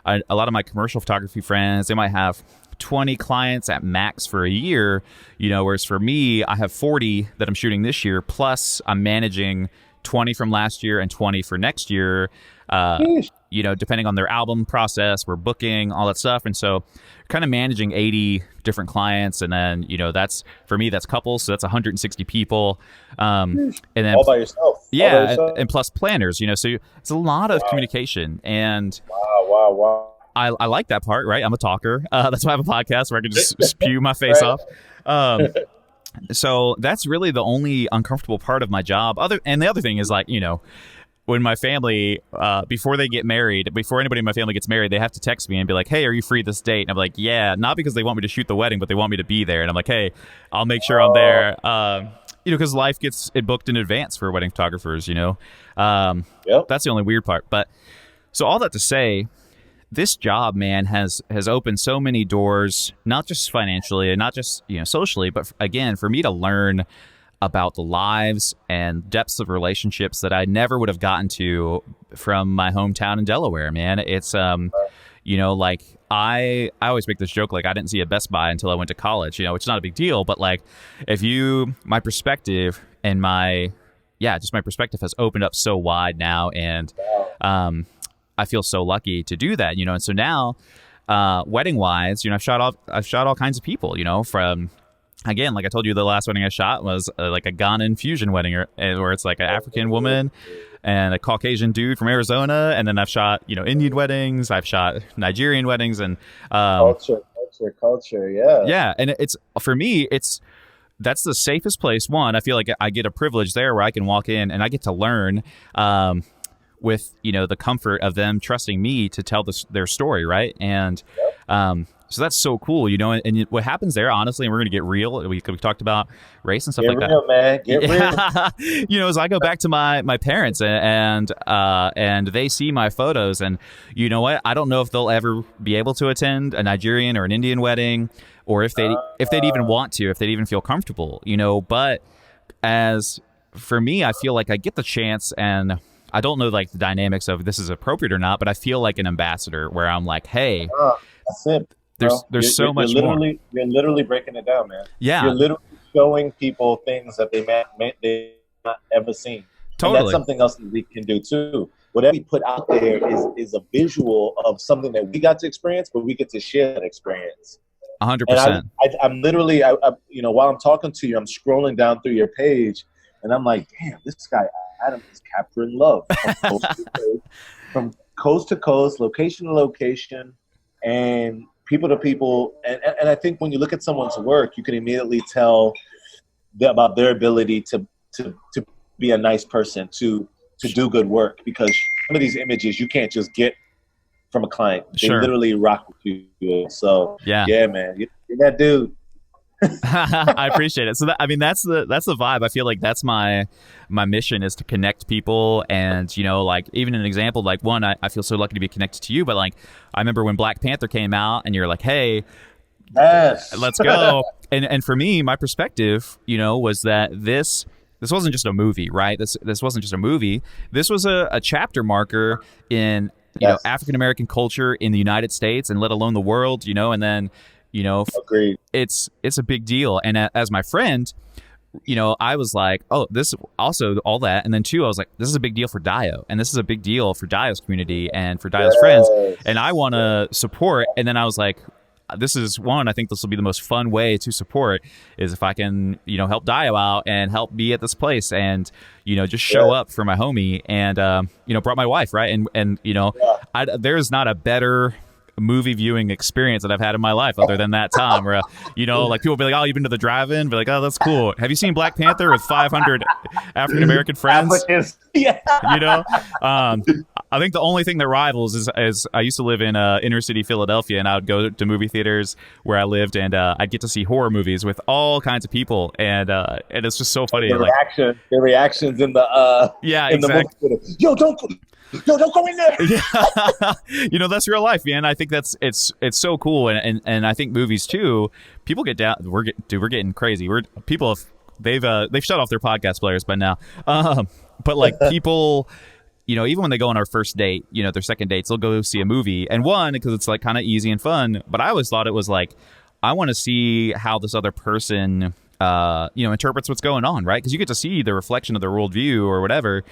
a lot of my commercial photography friends, they might have 20 clients at max for a year, whereas for me, I have 40 that I'm shooting this year, plus I'm managing 20 from last year and 20 for next year, depending on their album process, we're booking, all that stuff. And so kind of managing 80 different clients. And then, that's, for me, that's couples. So that's 160 people. And then all by yourself. Yeah. And plus planners, so it's a lot of communication. And wow. I like that part, right? I'm a talker. That's why I have a podcast where I can just spew my face off. So that's really the only uncomfortable part of my job. The other thing is, like, when my family, before they get married, before anybody in my family gets married, they have to text me and be like, "Hey, are you free this date?" And I'm like, "Yeah," not because they want me to shoot the wedding, but they want me to be there. And I'm like, "Hey, I'll make sure I'm there." Because life gets it booked in advance for wedding photographers. Yep. That's the only weird part. But so all that to say, this job, man, has opened so many doors, not just financially and not just socially, but again, for me to learn about the lives and depths of relationships that I never would have gotten to from my hometown in Delaware, man. It's like I always make this joke, like I didn't see a Best Buy until I went to college, which is not a big deal, but like my perspective and my perspective has opened up so wide now, and I feel so lucky to do that, and so now wedding wise, I've shot all kinds of people, from, again, like I told you, the last wedding I shot was like a Ghanaian fusion wedding, where it's like an African woman and a Caucasian dude from Arizona. And then I've shot, Indian weddings. I've shot Nigerian weddings, and culture. Yeah. Yeah. And for me, that's the safest place. One, I feel like I get a privilege there where I can walk in and I get to learn, with, the comfort of them trusting me to tell their story. Right. And, so that's so cool, and what happens there, honestly, and we're going to get real. We talked about race and stuff like real, that. Man. Get real. As I go back to my parents and they see my photos, and you know what? I don't know if they'll ever be able to attend a Nigerian or an Indian wedding, or if they'd even want to, if they'd even feel comfortable, But as for me, I feel like I get the chance, and I don't know like the dynamics of this is appropriate or not, but I feel like an ambassador where I'm like, hey, that's it. There's so much more. You're literally breaking it down, man. Yeah. You're literally showing people things that they've not ever seen. Totally. And that's something else that we can do too. Whatever we put out there is a visual of something that we got to experience, but we get to share that experience. 100%. I'm literally, while I'm talking to you, I'm scrolling down through your page, and I'm like, damn, this guy Adam is capturing love from coast to coast, location to location, and people to people, and I think when you look at someone's work, you can immediately tell about their ability to be a nice person, to do good work, because some of these images you can't just get from a client. They literally rock with you. So yeah, man, you're that dude. I appreciate it. So that's the vibe. I feel like that's my mission, is to connect people. And like even an example, like one, I feel so lucky to be connected to you, but like I remember when Black Panther came out and you're like, hey, yes, let's go. and for me, my perspective was that this wasn't just a movie, right? This wasn't just a movie. This was a chapter marker in African American culture in the United States, and let alone the world, and then agreed. It's a big deal. And as my friend, I was like, oh, this also all that. And then two, I was like, this is a big deal for Dayo, and this is a big deal for Dayo's community and for Dayo's friends. And I want to support. And then I was like, this is one, I think this will be the most fun way to support, is if I can, help Dayo out and help be at this place and, just show up for my homie, and, brought my wife. Right. And there's not a better movie viewing experience that I've had in my life other than that time where like people be like, oh, you've been to the drive-in, be like, oh, that's cool. Have you seen Black Panther with 500 African American friends? Yeah. I think the only thing that rivals is I used to live in inner city Philadelphia, and I would go to movie theaters where I lived, and I'd get to see horror movies with all kinds of people, and it's just so funny. The reactions in the exactly. The movie. Yo, don't go in there. Yeah. That's real life, man. I think it's so cool, and I think movies too. People get down. We're getting crazy. They've shut off their podcast players by now. But like people, even when they go on our first date, their second dates, they'll go see a movie, and one, because it's like kind of easy and fun. But I always thought it was like, I want to see how this other person, interprets what's going on, right? Because you get to see the reflection of their worldview or whatever.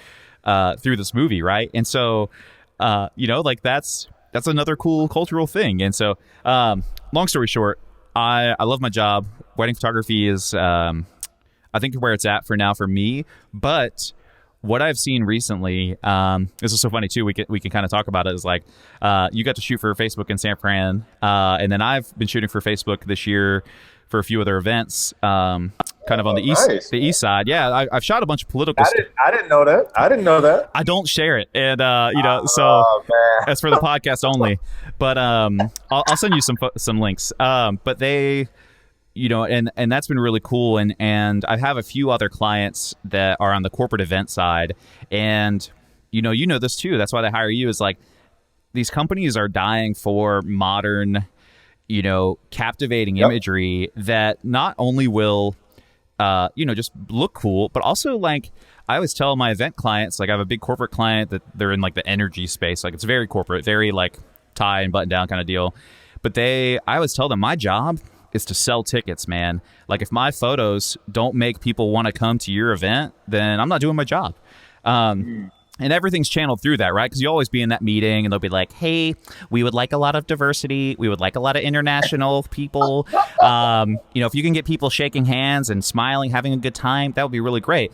Through this movie, right? And so, like that's another cool cultural thing. And so, long story short, I love my job. Wedding photography is, I think, where it's at for now for me. But what I've seen recently, this is so funny too. We can kind of talk about it. Is like, you got to shoot for Facebook in San Fran, and then I've been shooting for Facebook this year for a few other events. kind of on the Nice. east side. Yeah, I've shot a bunch of political stuff. I didn't know that. I didn't know that. I don't share it, and so Oh man. that's for the podcast only. But I'll send you some links. But they, and that's been really cool. And I have a few other clients that are on the corporate event side, and you know this too. That's why they hire you. Is like these companies are dying for modern, captivating imagery that not only will, just look cool, but also like I always tell my event clients, like I have a big corporate client that they're in like the energy space, like it's very corporate, very like tie and button down kind of deal. But I always tell them my job is to sell tickets, man. Like if my photos don't make people want to come to your event, then I'm not doing my job. And everything's channeled through that, right? Because you always be in that meeting and they'll be like, hey, we would like a lot of diversity. We would like a lot of international people. If you can get people shaking hands and smiling, having a good time, that would be really great,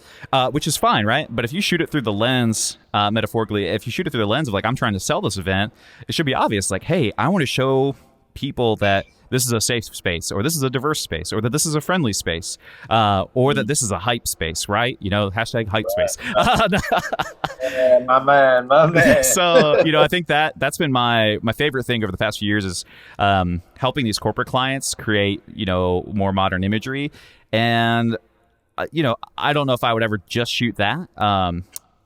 which is fine, right? But if you shoot it through the lens, metaphorically, if you shoot it through the lens of like, I'm trying to sell this event, it should be obvious. Like, hey, I want to show people that this is a safe space, or this is a diverse space, or that this is a friendly space, or that this is a hype space, right? Hashtag hype space. My man. So, I think that's been my favorite thing over the past few years is helping these corporate clients create, more modern imagery. And, I don't know if I would ever just shoot that.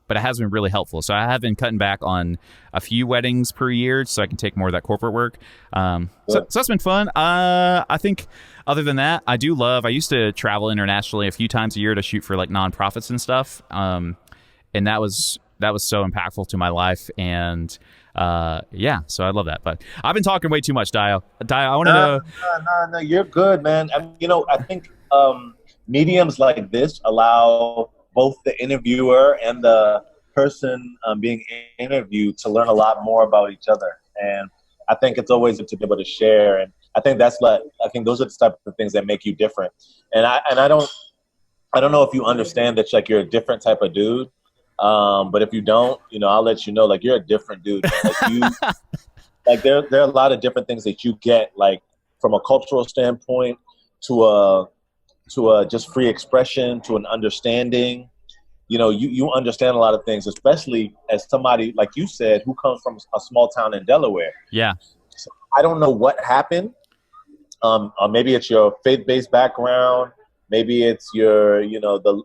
But it has been really helpful. So I have been cutting back on a few weddings per year so I can take more of that corporate work. So that's been fun. I think other than that, I used to travel internationally a few times a year to shoot for like nonprofits and stuff. And that was so impactful to my life. And so I love that. But I've been talking way too much, Dayo. I want to know. No, you're good, man. I think mediums like this allow both the interviewer and the person being interviewed to learn a lot more about each other. And I think it's always good to be able to share. And I think those are the type of things that make you different. And I don't know if you understand that like you're a different type of dude. But if you don't, I'll let you know, like you're a different dude. Man. Like there are a lot of different things that you get, like from a cultural standpoint to a just free expression, to an understanding. You understand a lot of things, especially as somebody, like you said, who comes from a small town in Delaware. Yeah. So I don't know what happened. Maybe it's your faith-based background. Maybe it's your, your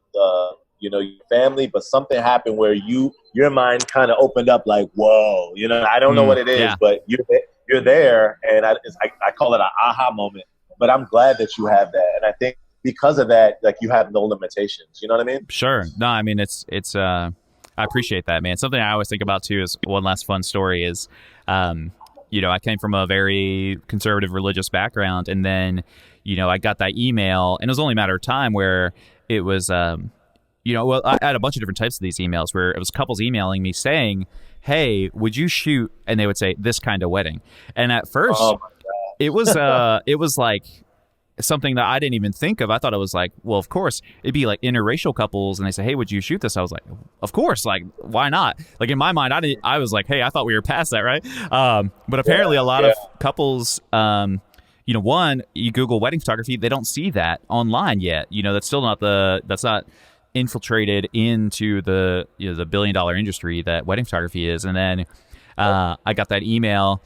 family, but something happened where your mind kind of opened up like, whoa, I don't know what it is, but you're there. And I call it an aha moment, but I'm glad that you have that. And I think, because of that, like you have no limitations. You know what I mean? Sure. No, I mean, it's I appreciate that, man. Something I always think about too is one last fun story is, I came from a very conservative religious background, and then, I got that email, and it was only a matter of time where it was, I had a bunch of different types of these emails where it was couples emailing me saying, hey, would you shoot? And they would say this kind of wedding. And at first it was like, something that I didn't even think of. I thought it was like, well, of course, it'd be like interracial couples, and they say, hey, would you shoot this? I was like, of course, like, why not? Like in my mind, I was like, hey, I thought we were past that, right? But apparently a lot of couples, one, you Google wedding photography, they don't see that online yet. That's still that's not infiltrated into the the $1 billion industry that wedding photography is. And then I got that email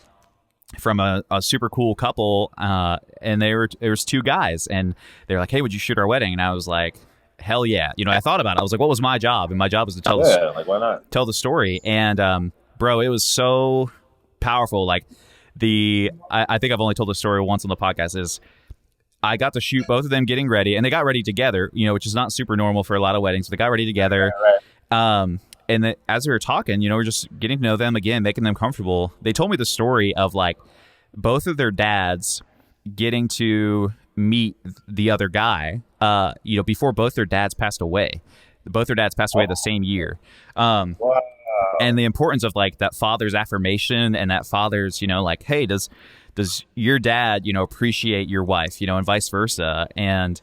from a super cool couple, and there was two guys, and they're like, hey, would you shoot our wedding? And I was like, hell yeah. I thought about it. I was like, what was my job? And my job was to tell why not? Tell the story. And bro, it was so powerful. Like I think I've only told the story once on the podcast, is I got to shoot both of them getting ready, and they got ready together, which is not super normal for a lot of weddings. But they got ready together. Right. And as we were talking, we're just getting to know them again, making them comfortable. They told me the story of like both of their dads getting to meet the other guy, before both their dads passed away. Both their dads passed away the same year. Wow. And the importance of like that father's affirmation and that father's, like, hey, does your dad, appreciate your wife, and vice versa. And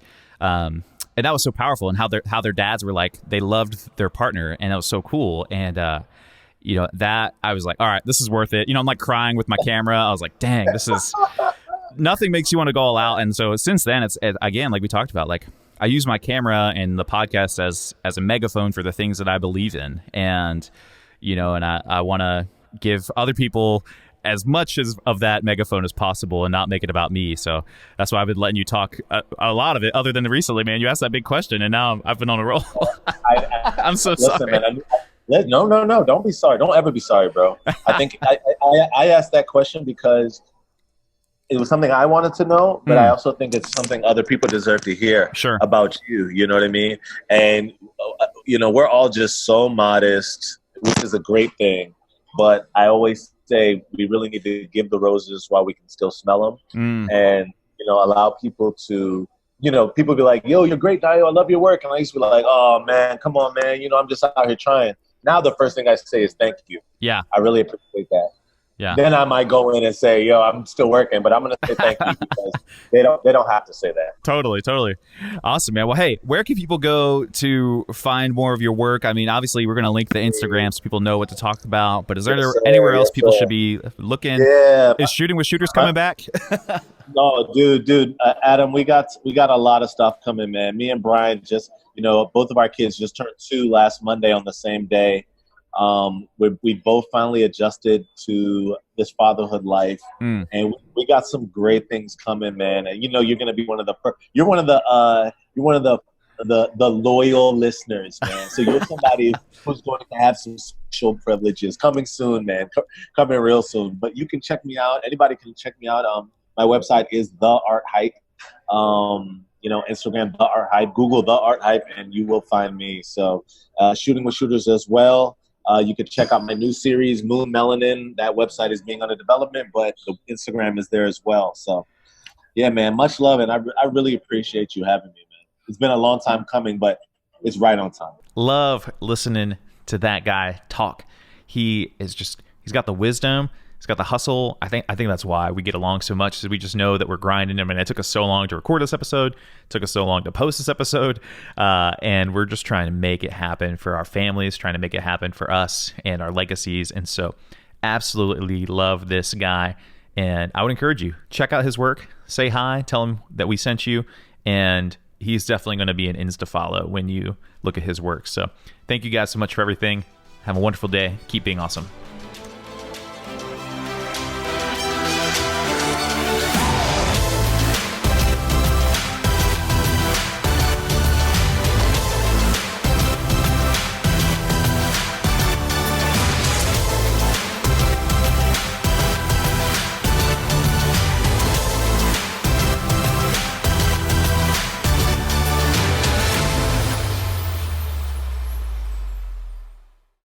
that was so powerful, and how their dads were like, they loved their partner, and that was so cool. And that I was like, all right, this is worth it. I'm like crying with my camera. I was like, dang, this is nothing makes you want to go all out. And so since then, it's again, like we talked about, like I use my camera and the podcast as a megaphone for the things that I believe in. And, and I want to give other people as much of that megaphone as possible and not make it about me. So that's why I've been letting you talk a lot of it, other than recently, man. You asked that big question, and now I've been on a roll. I'm so sorry. Man, no. Don't be sorry. Don't ever be sorry, bro. I think I asked that question because it was something I wanted to know, but I also think it's something other people deserve to hear about you. You know what I mean? And, we're all just so modest, which is a great thing. But I always say we really need to give the roses while we can still smell them, and allow people to, people be like, "Yo, you're great, Dayo. I love your work," and I used to be like, "Oh man, come on, man. I'm just out here trying." Now the first thing I say is thank you. Yeah, I really appreciate that. Yeah. Then I might go in and say, "Yo, I'm still working," but I'm gonna say thank you because they don't have to say that. Totally. Awesome, man. Well, hey, where can people go to find more of your work? I mean, obviously, we're gonna link the Instagram so people know what to talk about. But is there anywhere else people should be looking? Yeah. Is Shooting with Shooters coming back? No, dude, Adam, we got a lot of stuff coming, man. Me and Brian just, both of our kids just turned 2 last Monday on the same day. We both finally adjusted to this fatherhood life, and we got some great things coming, man. And you're gonna be one of the loyal listeners, man. So you're somebody who's going to have some special privileges coming soon, man. Coming real soon. But you can check me out. Anybody can check me out. My website is The Art Hype. Instagram The Art Hype. Google The Art Hype, and you will find me. So Shooting with Shooters as well. You can check out my new series, Moon Melanin. That website is being under development, but the Instagram is there as well. So, yeah, man, much love, and I really appreciate you having me, man. It's been a long time coming, but it's right on time. Love listening to that guy talk. He's got the wisdom. He's got the hustle. I think that's why we get along so much, is we just know that we're grinding. I mean, it took us so long to record this episode. It took us so long to post this episode. And we're just trying to make it happen for our families, trying to make it happen for us and our legacies. And so absolutely love this guy. And I would encourage you, check out his work, say hi, tell him that we sent you. And he's definitely going to be an Insta follow when you look at his work. So thank you guys so much for everything. Have a wonderful day. Keep being awesome.